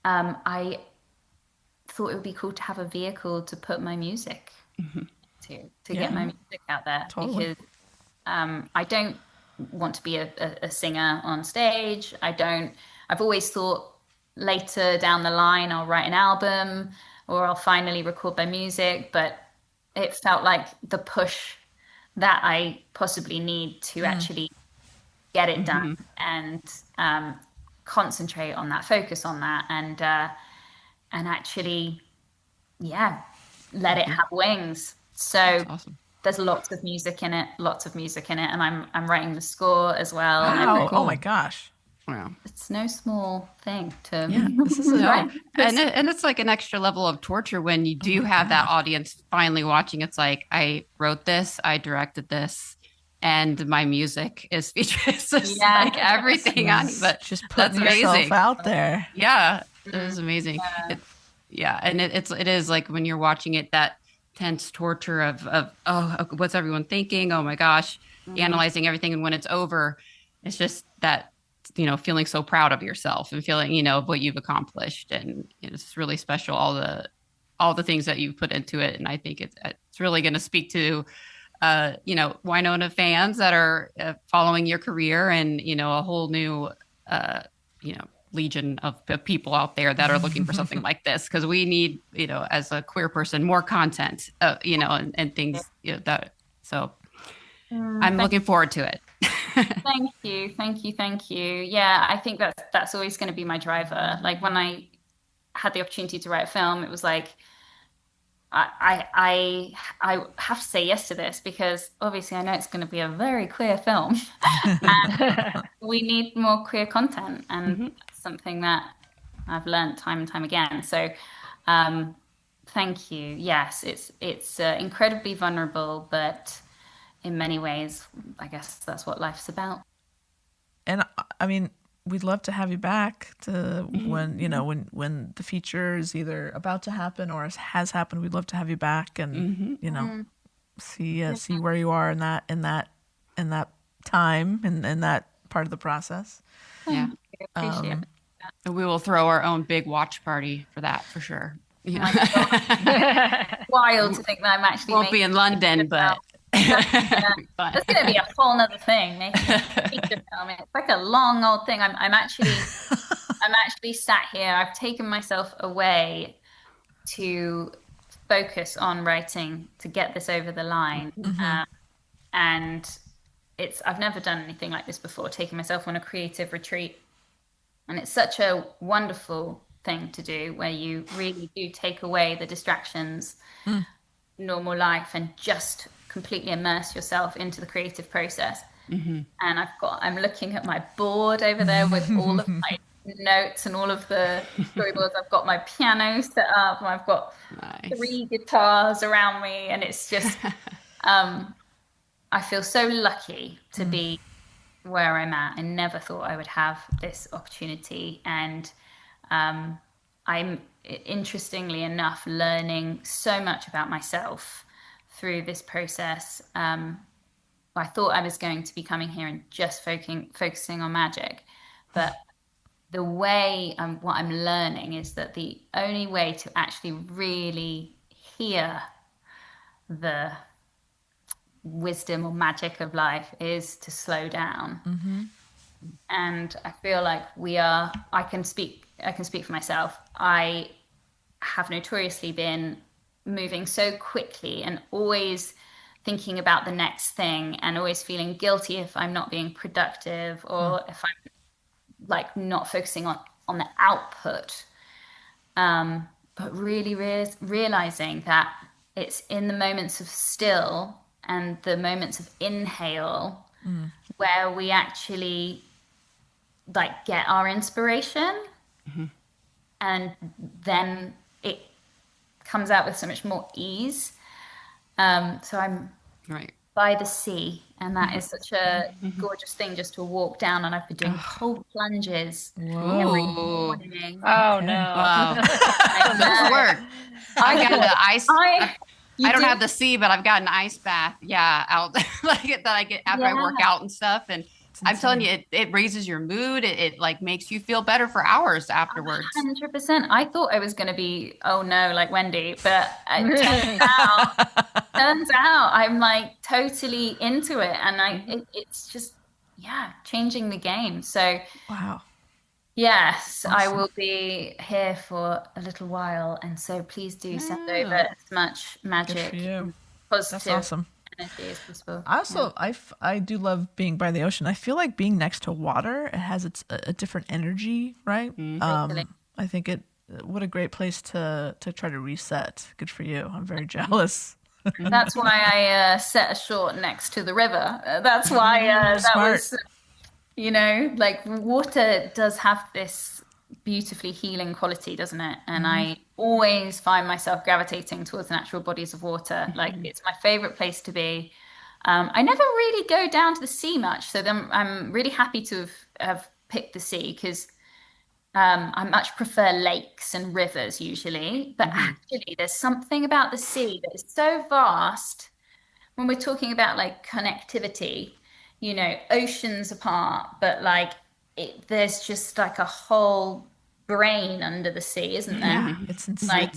I thought it would be cool to have a vehicle to put my music to get my music out there. Totally. Because I don't want to be a singer on stage. I've always thought later down the line I'll write an album or I'll finally record my music, but it felt like the push that I possibly need to actually get it done and concentrate on that, focus on that, and actually let it have wings. So That's awesome. there's lots of music in it, and I'm writing the score as well. Wow. cool. Oh my gosh. Wow. It's no small thing to Yeah, this is No. And it's like an extra level of torture when you do have that audience finally watching. It's like, I wrote this, I directed this, and my music is featured. It's just like everything on it. But Just that's putting yourself amazing. out there. Yeah, it is amazing. And it is like when you're watching it, that tense torture of what's everyone thinking? Oh my gosh, analyzing everything, and when it's over, it's just that feeling so proud of yourself and feeling of what you've accomplished, and it's really special, all the things that you put into it. And I think it's really going to speak to Winona fans that are following your career, and a whole new legion of people out there that are looking for something like this, because we need as a queer person more content and things that. So I'm looking forward to it. Thank you. Yeah, I think that's always going to be my driver. Like when I had the opportunity to write a film, it was like I have to say yes to this because obviously I know it's going to be a very queer film. We need more queer content, and that's something that I've learned time and time again. So, um, thank you. Yes, it's incredibly vulnerable, but in many ways, I guess that's what life's about. And I mean, we'd love to have you back to when, when the feature is either about to happen or has happened. We'd love to have you back and, see where you are in that time and in that part of the process. Yeah. I appreciate it. And we will throw our own big watch party for that for sure. Yeah. Wild to think that I'm actually Won't be in London, but that's going to be a whole nother thing. Making a feature film. It's like a long old thing. I'm actually sat here. I've taken myself away to focus on writing to get this over the line. And I've never done anything like this before, taking myself on a creative retreat. And it's such a wonderful thing to do where you really do take away the distractions, normal life, and just completely immerse yourself into the creative process. And I'm looking at my board over there with all of my notes and all of the storyboards. I've got my piano set up and I've got 3 guitars around me, and it's just I feel so lucky to be where I'm at. I never thought I would have this opportunity, and I'm interestingly enough learning so much about myself through this process. I thought I was going to be coming here and just focusing on magic, but the way what I'm learning is that the only way to actually really hear the wisdom or magic of life is to slow down. And I feel like I can speak for myself. I have notoriously been moving so quickly and always thinking about the next thing and always feeling guilty if I'm not being productive or if I'm like not focusing on the output. But really realizing that it's in the moments of still and the moments of inhale where we actually like get our inspiration, and then it comes out with so much more ease. So I'm by the sea, and that is such a gorgeous thing just to walk down, and I've been doing cold plunges every morning. Oh no. Wow. Those work. I've got the ice. I don't have the sea, but I've got an ice bath. Yeah, out like that I get after I work out and stuff. And I'm telling you, it raises your mood. It like makes you feel better for hours afterwards. 100%. I thought I was going to be, oh no, like Wendy, but it turns out I'm like totally into it, and it's just changing the game. So Wow. yes, I will be here for a little while, and so please do send over as much magic, for you. positive That's awesome. energy as possible. I also I do love being by the ocean. I feel like being next to water, it has a different energy, right? Totally. I think what a great place to try to reset. Good for you. I'm very jealous. That's why I set a short next to the river. That's why that Smart. was, like water does have this beautifully healing quality, doesn't it? And I always find myself gravitating towards natural bodies of water. Like it's my favorite place to be. I never really go down to the sea much, so then I'm really happy to have picked the sea because I much prefer lakes and rivers usually. But actually, there's something about the sea that is so vast when we're talking about like connectivity, oceans apart, but like there's just like a whole brain under the sea, isn't there? Yeah, it's insane.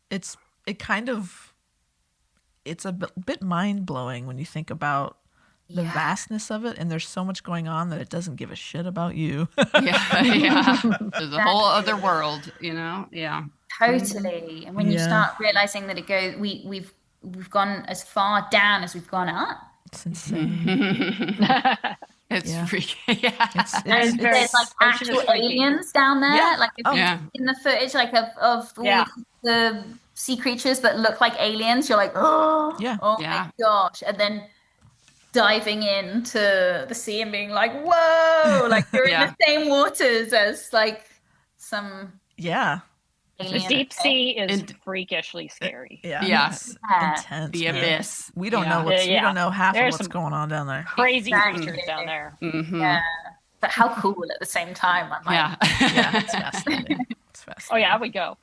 It's a bit mind blowing when you think about the vastness of it, and there's so much going on that it doesn't give a shit about you. Yeah. There's a whole other world, Yeah. Totally. And when you start realizing that it goes, we've gone as far down as we've gone up. It's insane. It's Yeah. freaky. Yeah. That is very- There's like Ocean is actual freaky. aliens down there. Yeah. Like if Oh. you've Yeah. seen the footage like of all Yeah. the sea creatures that look like aliens, you're like, oh, Yeah. oh Yeah. my gosh. And then diving into the sea and being like, whoa, like you're in Yeah. the same waters as like some Yeah. The alien. deep sea is And- freakishly scary. Yeah. Yeah. It's Yeah. intense. The man. abyss. We don't Yeah. know what's we Yeah. don't know half There's of what's some- going on down there. Crazy Exactly. creatures down there. Mhm. Yeah. But how cool at the same time. I'm like, Yeah. Yeah, it's fascinating. It's fascinating. Oh yeah, I would go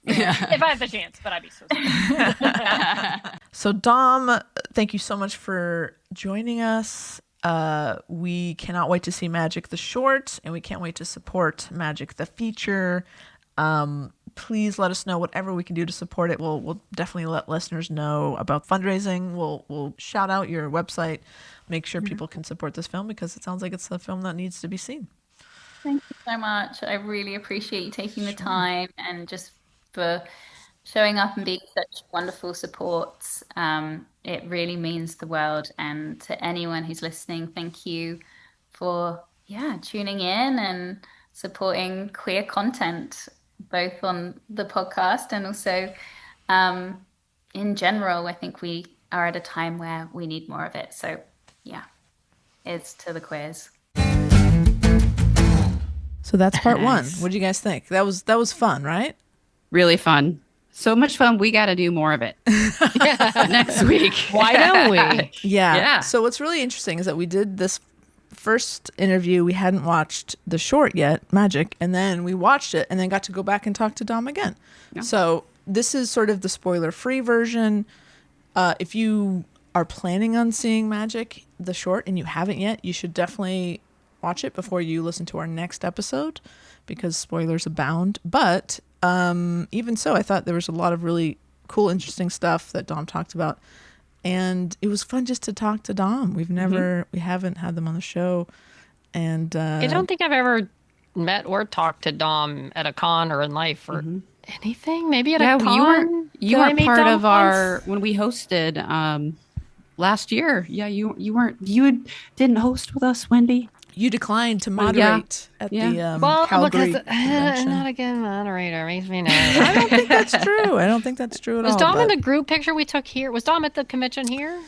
Yeah. if I had the chance, but I'd be so scared. So Dom, thank you so much for joining us. We cannot wait to see Magic the Short, and we can't wait to support Magic the Feature. Please let us know whatever we can do to support it. We'll definitely let listeners know about fundraising. We'll shout out your website, make sure people can support this film because it sounds like it's a film that needs to be seen. thank you so much. I really appreciate you taking the time and just for showing up and being such wonderful supports. It really means the world. And to anyone who's listening, thank you for tuning in and supporting queer content, both on the podcast and also in general. I think we are at a time where we need more of it. So yeah, it's to the queers. So that's part one. Nice. What do you guys think? That was fun, right? Really fun. So much fun. We got to do more of it next week. Why don't we? Yeah. Yeah. So what's really interesting is that we did this first interview. We hadn't watched the short yet, Magic, and then we watched it and then got to go back and talk to Dom again. Yeah. So this is sort of the spoiler-free version. If you are planning on seeing Magic, the short, and you haven't yet, you should definitely watch it before you listen to our next episode because spoilers abound. But even so, I thought there was a lot of really cool, interesting stuff that Dom talked about. And it was fun just to talk to Dom. We haven't had them on the show. And I don't think I've ever met or talked to Dom at a con or in life or anything. Maybe at a con. You Did I weren't meet part Dom of our once? when we hosted last year. Yeah, you didn't host with us, Wendy. you declined to yeah. moderate at Yeah. the Well, Calgary because convention. not a good moderator makes me I nervous. don't think that's true. I don't think that's true at Was all. Dom in but- the group picture we took here? Was Dom at the convention here?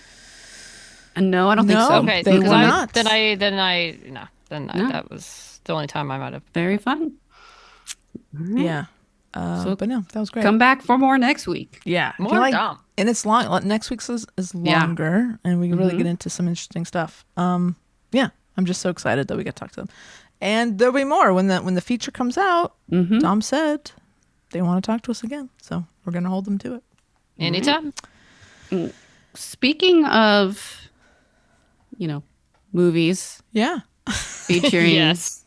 No, I don't think No. so. Okay, They because were not. Then that was the only time I might have. Very fun. Yeah. So But no, that was great. come back for more next week. Yeah. I More feel like- Dom. And it's long. Next week's is Yeah. longer, and we can really get into some interesting stuff. Yeah, I'm just so excited that we get to talk to them, and there'll be more when the feature comes out. Dom said they want to talk to us again, so we're gonna hold them to it. Anytime. Speaking of, movies Yeah, featuring Yes.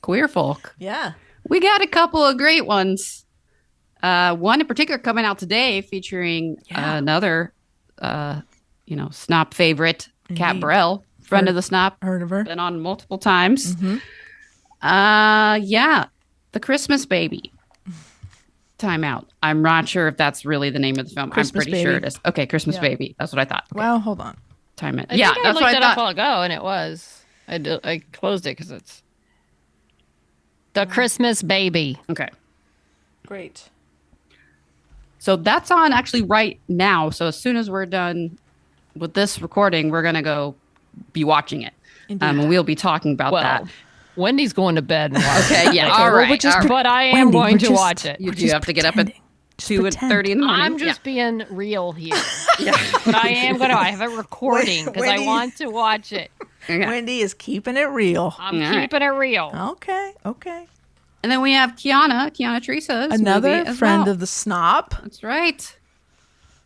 queer folk, yeah. we got a couple of great ones. One in particular coming out today featuring another, Snop favorite, Kat Indeed. Burrell, friend of the Snop, Heard of her? been on multiple times. The Christmas Baby. Time out. I'm not sure if that's really the name of the film. Christmas I'm pretty sure Baby. it is. Okay, Christmas Yeah. Baby. That's what I thought. Okay, Wow, hold on. time it. I Yeah, think I that's looked what it I up a thought. while ago, and it was. I closed it because it's the Christmas Baby. Okay. Great. So that's on actually right now. So as soon as we're done with this recording, we're going to go be watching it. And we'll be talking about Well, that. Wendy's going to bed. And watch Okay, yeah, it. all right. all right. But I am Wendy, going we're to just- watch it. You do have to get up at 2:30 in the morning. I'm just being real here. But I am going to. I have it recording because I Wendy- want to watch it. Yeah. Wendy is keeping it real. I'm All right. keeping it real. Okay, okay. And then we have Kiana Teresa's Another movie as friend well. of the Snop. That's right.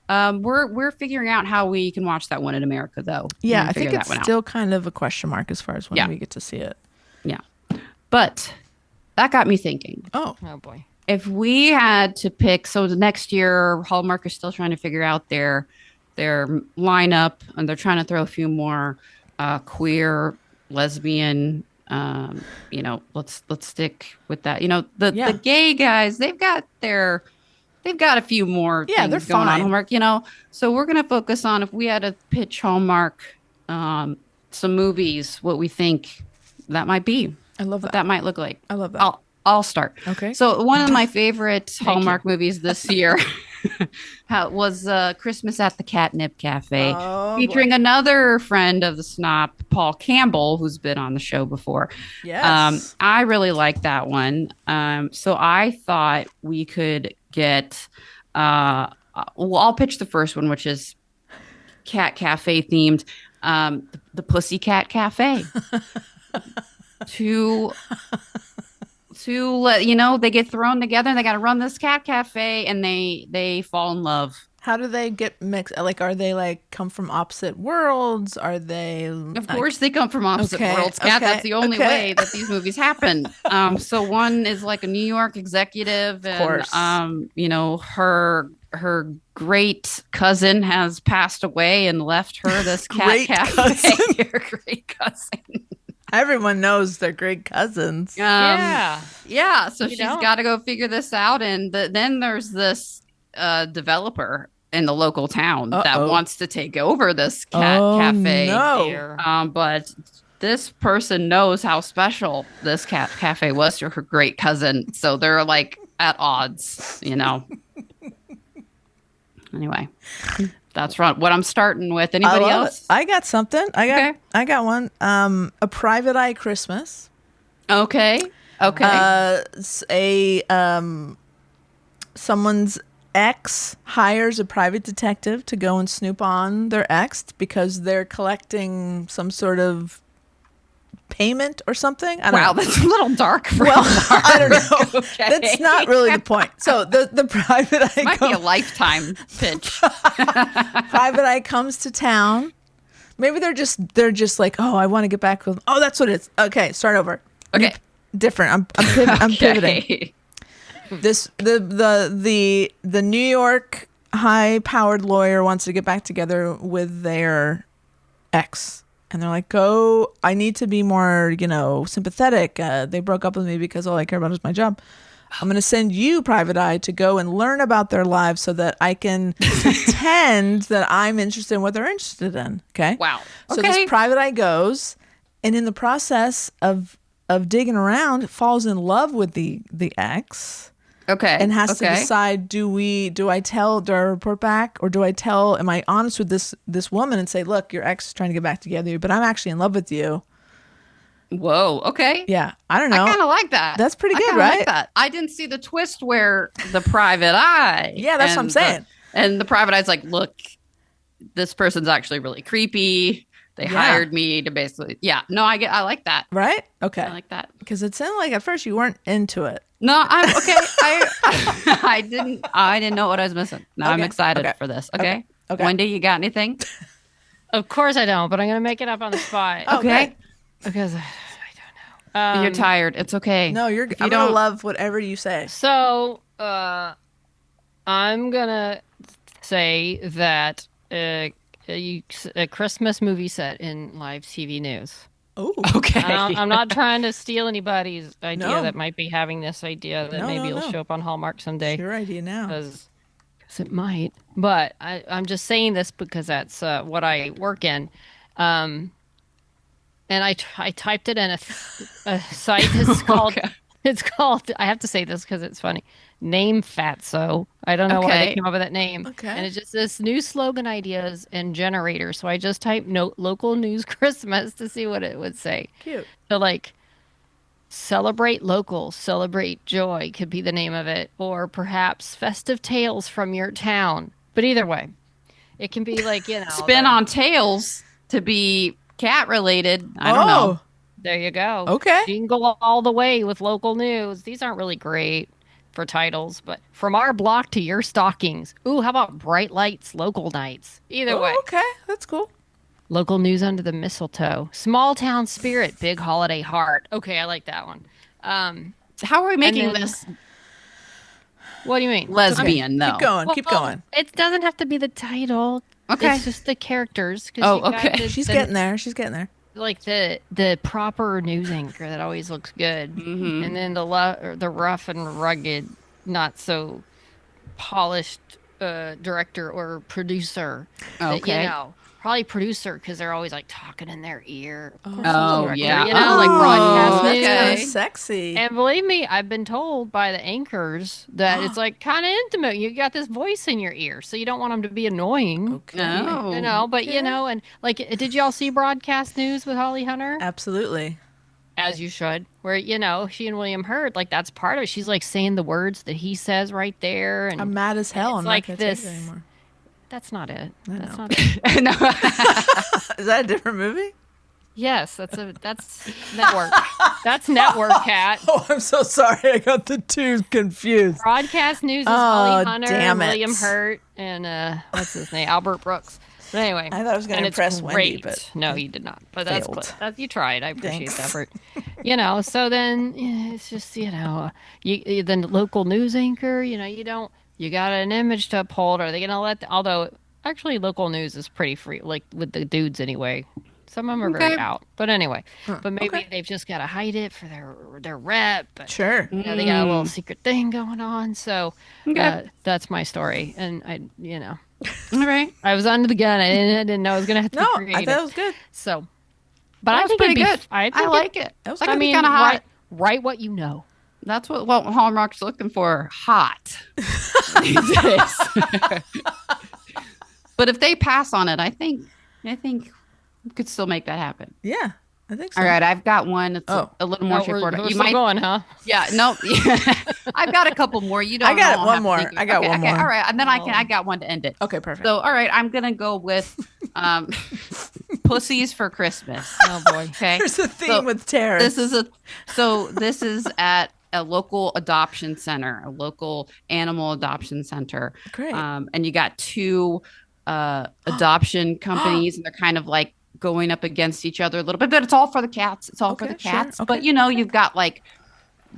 We're figuring out how we can watch that one in America, though. Yeah, We'll I figure think that it's one out. still kind of a question mark as far as when Yeah. we get to see it. Yeah. But that got me thinking. Oh, Oh boy. If we had to pick, so the next year, Hallmark is still trying to figure out their lineup, and they're trying to throw a few more queer, lesbian. Let's stick with that. Yeah. The gay guys, they've got a few more Yeah, things they're going fine. on Hallmark. So we're gonna focus on if we had to pitch Hallmark some movies, what we think that might be. I love What that. that might look like. I love that. I'll start. Okay. So one of my favorite Hallmark movies this year was Christmas at the Catnip Cafe, Oh, featuring another friend of the Snop, Paul Campbell, who's been on the show before. Yes. I really like that one. So I thought we could get. Well, I'll pitch the first one, which is cat cafe themed. The Pussycat Cafe. To let they get thrown together and they got to run this cat cafe and they fall in love. How do they get mixed? Like, are they like come from opposite worlds? Are they? Of course, they come from opposite Okay, worlds, Kat. okay, That's the only okay. way that these movies happen. So one is like a New York executive, and course. her great cousin has passed away and left her this cat Great cafe. cousin. Her great cousin. Everyone knows they're great cousins. Yeah. Yeah. So You she's don't. got to go figure this out, and then there's this developer in the local town that Uh-oh. wants to take over this cat Oh, cafe. no. Dear. But this person knows how special this cat cafe was to her great cousin, so they're like at odds, Anyway, that's what I'm starting with. Anybody I love else? it. I got something. Okay. I got one. A Private Eye Christmas. Okay. Someone's ex hires a private detective to go and snoop on their ex because they're collecting some sort of payment or something. I don't Wow, know. that's a little dark for Well, Hallmark. I don't know. Okay. That's not really the point. So the private eye Might be a lifetime pitch. private eye comes to town. Maybe they're just like, oh, I want to get back with. Oh, that's what it is. Okay, start over. Okay. Different. I'm pivoting. Okay. This the New York high powered lawyer wants to get back together with their ex. And they're like, "Go! I need to be more, sympathetic. They broke up with me because all I care about is my job. I'm going to send you, Private Eye, to go and learn about their lives so that I can pretend that I'm interested in what they're interested in." Okay. Wow. So Okay. this Private Eye goes, and in the process of digging around, falls in love with the ex. Okay. And has to decide, do I report back, or am I honest with this woman and say, look, your ex is trying to get back together, but I'm actually in love with you. Whoa. Okay. Yeah. I don't know. I kind of like that. That's pretty I good, kinda right? Like that. I didn't see the twist where the private eye. Yeah, that's what I'm saying. And the private eye's like, look, this person's actually really creepy. They Yeah. hired me to basically. Yeah. No, I like that. Right? Okay. I like that. Because it sounded like at first you weren't into it. No, I'm okay. I didn't know what I was missing. Now I'm Okay, excited okay, for this. Okay. okay. Wendy, you got anything? Of course I don't, but I'm going to make it up on the spot. Okay. Because I don't know. You're tired. It's okay. No, I'm you going to don't- love whatever you say. So, I'm going to say that a Christmas movie set in live TV news. Oh. Okay. I'm not trying to steal anybody's idea No. that might be having this idea that No, maybe no, it'll no. show up on Hallmark someday. It's your idea now. Because it might. But I'm just saying this because that's what I work in. And I typed it in a site that's called, it's called, I have to say this because it's funny, Name Fatso. I don't know why Okay. they came up with that name. Okay. And it's just this new slogan ideas and generator. So I just typed local news Christmas to see what it would say. Cute. So like, celebrate local, celebrate joy could be the name of it, or perhaps festive tales from your town. But either way, it can be like, Spin on tails to be cat related. I don't know. There you go. Okay. You can go all the way with local news. These aren't really great for titles, but from our block to your stockings. Ooh, how about bright lights, local nights? Either Oh, way. okay. That's cool. Local news under the mistletoe. Small town spirit, big holiday heart. Okay, I like that one. How are we making then- this What do you mean? lesbian though? Keep going. Keep Well, going. It doesn't have to be the title. Okay. It's just the characters. 'Cause Oh, you got okay. She's getting there. She's getting there. like the proper news anchor that always looks good, Mm-hmm. and then the rough and rugged, not so polished director or producer. That, Okay. probably producer because they're always like talking in their ear. Of course, Oh, director, yeah. you know, like broadcast Oh, news. okay. Sexy. And believe me, I've been told by the anchors that it's like kind of intimate. You got this voice in your ear, so you don't want them to be annoying. Okay. No. You know, but you know, and like, did y'all see broadcast news with Holly Hunter? Absolutely. As you should. Where you know she and William Hurt, like that's part of it. She's like saying the words that he says right there, and I'm mad as hell. it's I'm like not gonna take this. it anymore. That's not it. I That's know. not it. No. Is that a different movie? Yes, that's network. That's network, Cat. Oh, I'm so sorry. I got the two confused. Broadcast news is Oh, Holly Hunter, damn it. William Hurt, and what's his name, Albert Brooks. But anyway, I thought I was going and to it's impress Wendy, great. but No, you did not. But failed. that's you tried. I appreciate Thanks. the effort. You know, so then it's just you the local news anchor. You know, you got an image to uphold. Are they going to although actually local news is pretty free, like with the dudes anyway. Some of them are very Okay. out. But anyway, but maybe okay. they've just got to hide it for their rep. But, Sure. you know, they got a little secret thing going on. So Okay. that's my story. And All right. I was under the gun. I didn't know I was going to have to No, be I creative. thought it was good. So, but That I was think pretty it'd be, good. I, I like it. That was That good. could I be mean, kind of hot. write what you know. That's what Hallmark's looking for. Hot. These days. But if they pass on it, I think we could still make that happen. Yeah, I think so. All right, I've got one that's Oh. a little more straightforward. We're You still might, going, huh? yeah, no, I've got a couple more. You don't. I got all one have to more. think of- I got okay, one okay, more. All right, and then I got one to end it. Okay, perfect. So, all right, I'm gonna go with pussies for Christmas. Oh boy. Okay, There's a theme So, with Tara. this is at a local adoption center, a local animal adoption center. Great. And you got two adoption companies, and they're kind of like going up against each other a little bit, but it's all for the cats. It's all for Okay, the sure, cats. okay. But you know, you've got like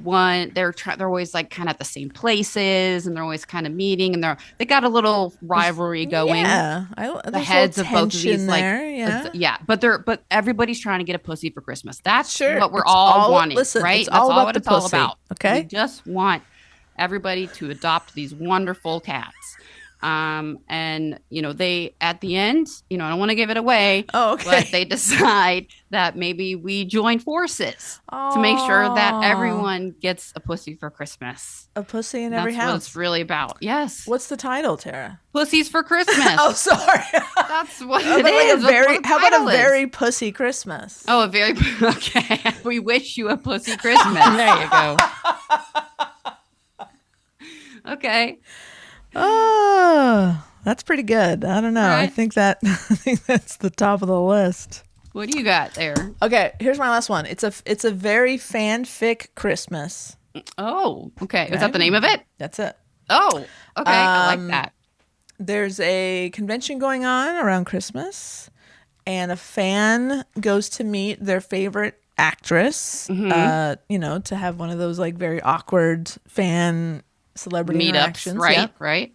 one, they're always like kind of at the same places, and they're always kind of meeting, and they got a little rivalry going. Yeah, The heads of both of these, like, there, yeah. but everybody's trying to get a pussy for Christmas. That's Sure, what we're it's all wanting, listen, right? it's That's all about what the it's all pussy, about. okay? We just want everybody to adopt these wonderful cats. And you know, they at the end, you know, I don't want to give it away. Oh, okay. But they decide that maybe we join forces to make sure that everyone gets a pussy for Christmas. A pussy in That's every what house. it's really about. Yes. What's the title, Tara? Pussies for Christmas. Oh, sorry. That's what How it about, is. That's what the how about title a is. very pussy Christmas? Oh, a very okay. We wish you a pussy Christmas. There you go. Okay. Oh, that's pretty good. I don't know. All I right. think that's the top of the list. What do you got there? Okay, here's my last one. It's a very fanfic Christmas. Oh, okay. Is that the name of it? That's it. Oh, okay. I like that. There's a convention going on around Christmas, and a fan goes to meet their favorite actress. You know, to have one of those like very awkward fan celebrity Meetups, interactions, right? yeah. Right.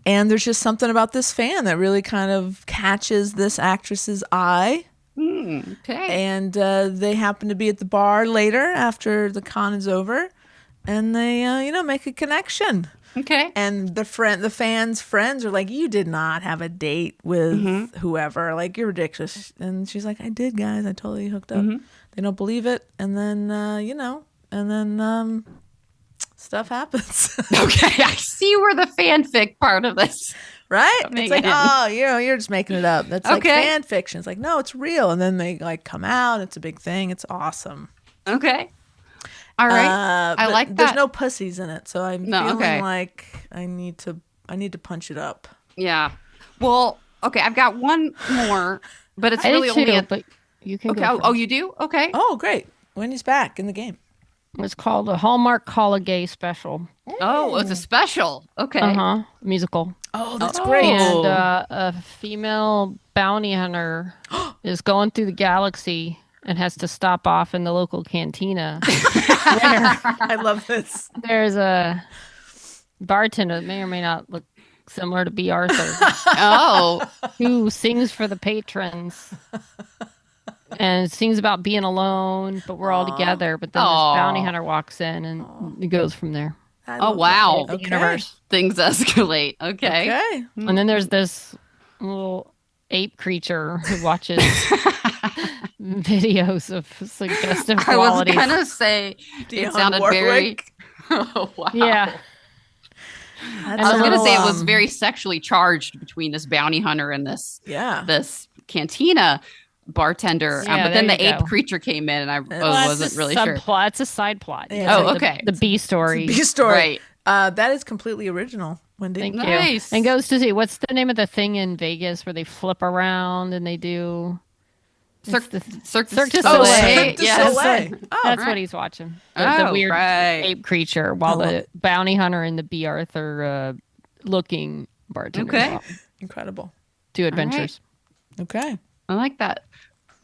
And there's just something about this fan that really kind of catches this actress's eye. Okay. And they happen to be at the bar later after the con is over, and they make a connection. Okay. And the fan's friends are like, "You did not have a date with whoever. Like, you're ridiculous." And she's like, "I did, guys. I totally hooked up." They don't believe it, and then stuff happens. Okay. I see where the fanfic part of this. Right? Coming It's like, in. oh, you're just making it up. That's like Okay. fan fiction. It's like, no, it's real. And then they like come out. It's a big thing. It's awesome. Okay. All right. I But like that. There's no pussies in it, so I'm No, feeling okay. like I need to punch it up. Yeah. Well, okay. I've got one more, but it's I really did only too, a. but you can Okay. go. Oh, you do? Okay. Oh, great. Wendy's back in the game. It's called the Hallmark Holigay special. Oh, it's a special. Okay. Musical. Oh, that's Oh. great. And a female bounty hunter is going through the galaxy and has to stop off in the local cantina. I love this. There's a bartender that may or may not look similar to B. Arthur, Oh. who sings for the patrons and sings about being alone, but we're all together. But then Aw. this bounty hunter walks in and it goes from there. I Oh, love wow. that. The Okay. universe. Things escalate. Okay. Okay. And then there's this little ape creature who watches videos of suggestive I was qualities. gonna say Dionne it sounded very. Warwick. Oh, wow. Yeah. That's I was a gonna little, say it was very sexually charged between this bounty hunter and this yeah. cantina bartender. Yeah, but then there the you ape go. creature came in, and I Well, wasn't that's a really sure. subplot. It's a side plot. Yeah, You it's know, like- okay. The B story. B story. Right. That is completely original, Wendy. Thank Nice. you. And goes to see what's the name of the thing in Vegas where they flip around and they do Cirque du Cirque du Soleil. Soleil. Cirque du Yes. Soleil. Oh, That's right. what he's watching. The Oh, weird right. ape creature while I love the bounty hunter and the B. Arthur looking bartender Okay. incredible. do adventures. Okay. I like that.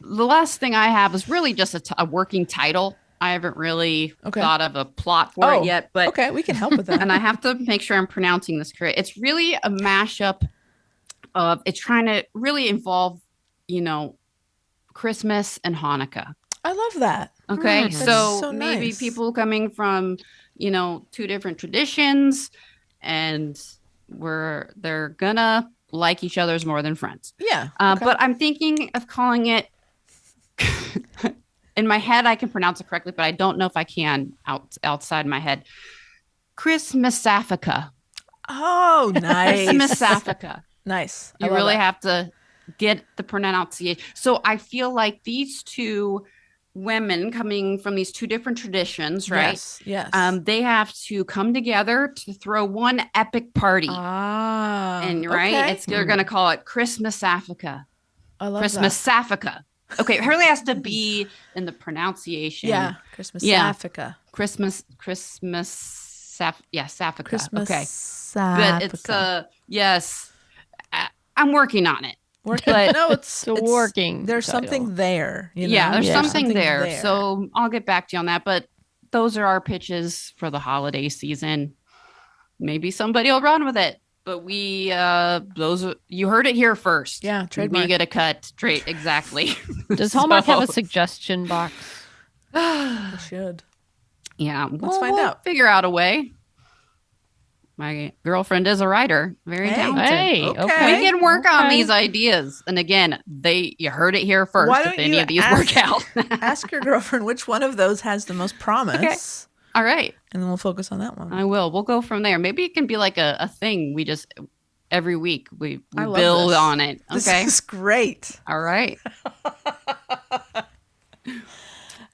The last thing I have is really just a working title. I haven't really Okay. thought of a plot for it yet, but okay, we can help with that. and I have to make sure I'm pronouncing this correct. It's really a mashup of it's trying to really involve, Christmas and Hanukkah. I love that. Okay. That's so maybe nice. people coming from, two different traditions and they're gonna like each other's more than friends. Yeah. Okay. But I'm thinking of calling it in my head, I can pronounce it correctly, but I don't know if I can outside my head. Christmasaffica. Oh, nice. Christmasaffica. Nice. I You love really it. have to get the pronunciation. So I feel like these two women coming from these two different traditions, right? Yes. Yes. They have to come together to throw one epic party. And right, okay. they're going to call it Christmasaffica. I love Christmasaffica. Okay, it really has to be in the pronunciation. Yeah. Christmas Yeah. Africa. Saffica. Christmas Okay, Africa. good. It's yes. I'm working on it. But no, it's working There's title. something there. You know? Yeah, there's Yeah. something there. So I'll get back to you on that. But those are our pitches for the holiday season. Maybe somebody will run with it. But you heard it here first. Yeah, trademark. We get a cut. Exactly. Does Hallmark have a So- suggestion box? We should. Yeah, Let's find out. Figure out a way. My girlfriend is a writer, very Hey. talented. Hey, Okay. okay. We can work on Okay. these ideas. And again, you heard it here first. Why If don't any you of these ask- work out. Ask your girlfriend which one of those has the most promise, All right, and then we'll focus on that one. I will. We'll go from there. Maybe it can be like a thing. We just every week we I love build this. on it. This Okay. is great. All right.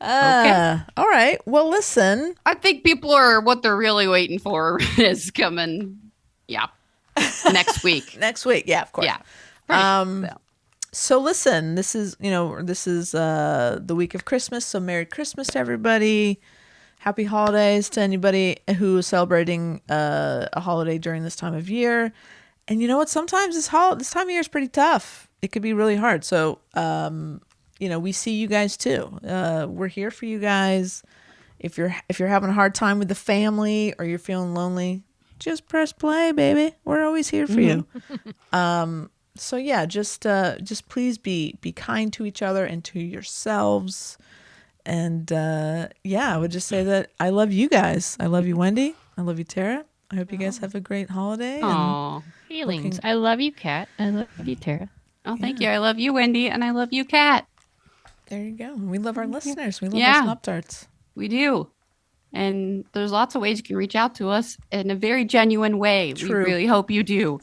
All right. Well, listen. I think people are what they're really waiting for is coming. Yeah. Next week. Next week. Yeah, of course. Yeah. So listen, this is the week of Christmas. So Merry Christmas to everybody. Happy holidays to anybody who is celebrating a holiday during this time of year. And you know what? Sometimes this time of year is pretty tough. It could be really hard. So, we see you guys too. We're here for you guys. If you're having a hard time with the family or you're feeling lonely, just press play, baby. We're always here for you. So yeah, just please be kind to each other and to yourselves. And I would just say that I love you guys. I love you, Wendy. I love you, Tara. I hope you guys have a great holiday. and- Oh. Feelings. I love you, Kat. I love you, Tara. Oh, thank you. I love you, Wendy, and I love you, Kat. There you go. We love our listeners. We love Yeah. our Snop-Tarts. We do. And there's lots of ways you can reach out to us in a very genuine way. True. We really hope you do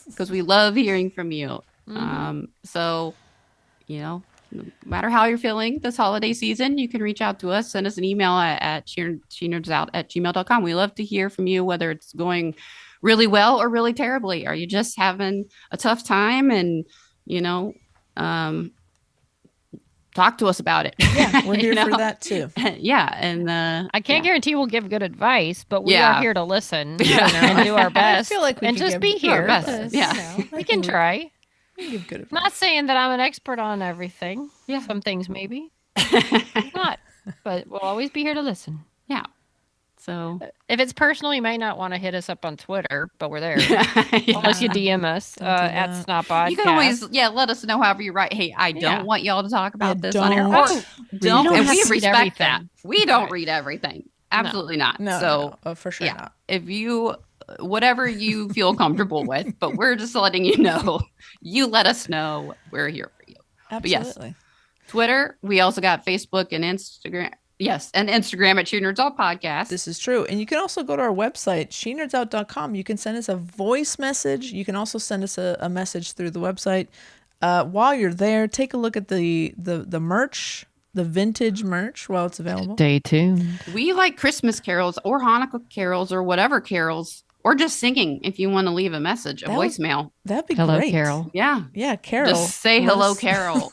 because we love hearing from you. So, no matter how you're feeling this holiday season, you can reach out to us. Send us an email at shenerds@gmail.com. We love to hear from you, whether it's going really well or really terribly. Are you just having a tough time? And, talk to us about it. Yeah, we're here You for know? that too. Yeah. And I can't guarantee we'll give good advice, but we Yeah. are here to listen Yeah. and do our best. feel like we and could just give be our here. best. to, Yeah. we can try. We give good advice. Not saying that I'm an expert on everything. Yeah. Some things maybe. Not. But we'll always be here to listen. Yeah. So If it's personal, you might not want to hit us up on Twitter, but we're there. yeah. Unless you DM us Don't do at that. Snot Podcast. You can always let us know however you write. Hey, I don't Yeah. want y'all to talk about I this on air. don't Or read don't, don't and have we to read respect that. everything. We don't Right. read everything. absolutely not. No, So no, oh, for sure yeah, not. if you whatever you feel comfortable with, but we're just letting you know. You let us know. We're here for you. But yes, Absolutely. Twitter. We also got Facebook and Instagram. Yes, and Instagram at Two Nerds All Podcast. This is true. And you can also go to our website, shenerdsout.com. You can send us a voice message. You can also send us a message through the website. While you're there, take a look at the merch, the vintage merch while it's available. Stay tuned. We like Christmas carols or Hanukkah carols or whatever carols, or just singing if you want to leave a message, a voicemail. That'd be Hello, great. Carol. Yeah. Yeah, Carol. Just say hello, Carol.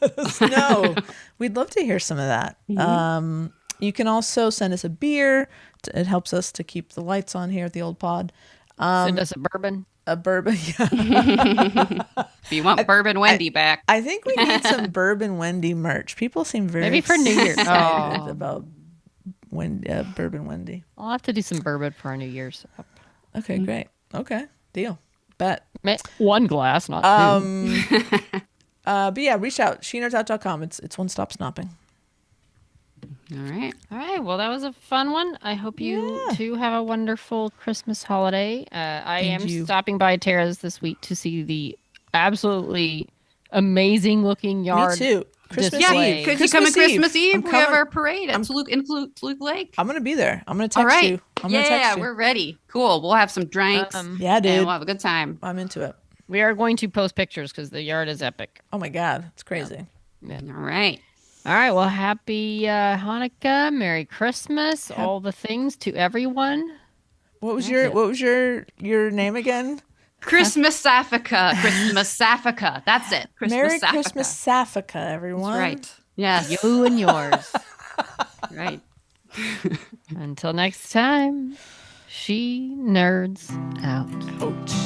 Let us know. We'd love to hear some of that. Mm-hmm. You can also send us a beer. It helps us to keep the lights on here at the old pod. Send us a bourbon. A bourbon. Yeah. If you want Bourbon Wendy back. I think we need some Bourbon Wendy merch. People seem very Maybe for New Year's. excited Oh. about Bourbon Wendy. I'll have to do some bourbon for our New Year's. Okay, great. Okay, deal. Bet. One glass, not two. But yeah, reach out. shenerdsout.com. It's one stop snopping. All right. All right. Well, that was a fun one. I hope you too have a wonderful Christmas holiday. I am stopping by Tara's this week to see the absolutely amazing looking yard. Me too. Christmas display. Eve. Could you come on Christmas Eve? I'm We have coming. our parade at Fluke Lake. I'm gonna be there. I'm gonna text All right. you. I'm gonna text you. We're ready. Cool. We'll have some drinks. Yeah, dude. And we'll have a good time. I'm into it. We are going to post pictures because the yard is epic. Oh my god, it's crazy. Yeah. All right. All right. Well, happy Hanukkah, Merry Christmas, all the things to everyone. What was your name again? Christmas Sapphica. Christmas Sapphica. That's it. Christmas Merry Sapphica. Christmas Sapphica, everyone. That's right. Yes. You and yours. Right. Until next time, she nerds out. Ouch.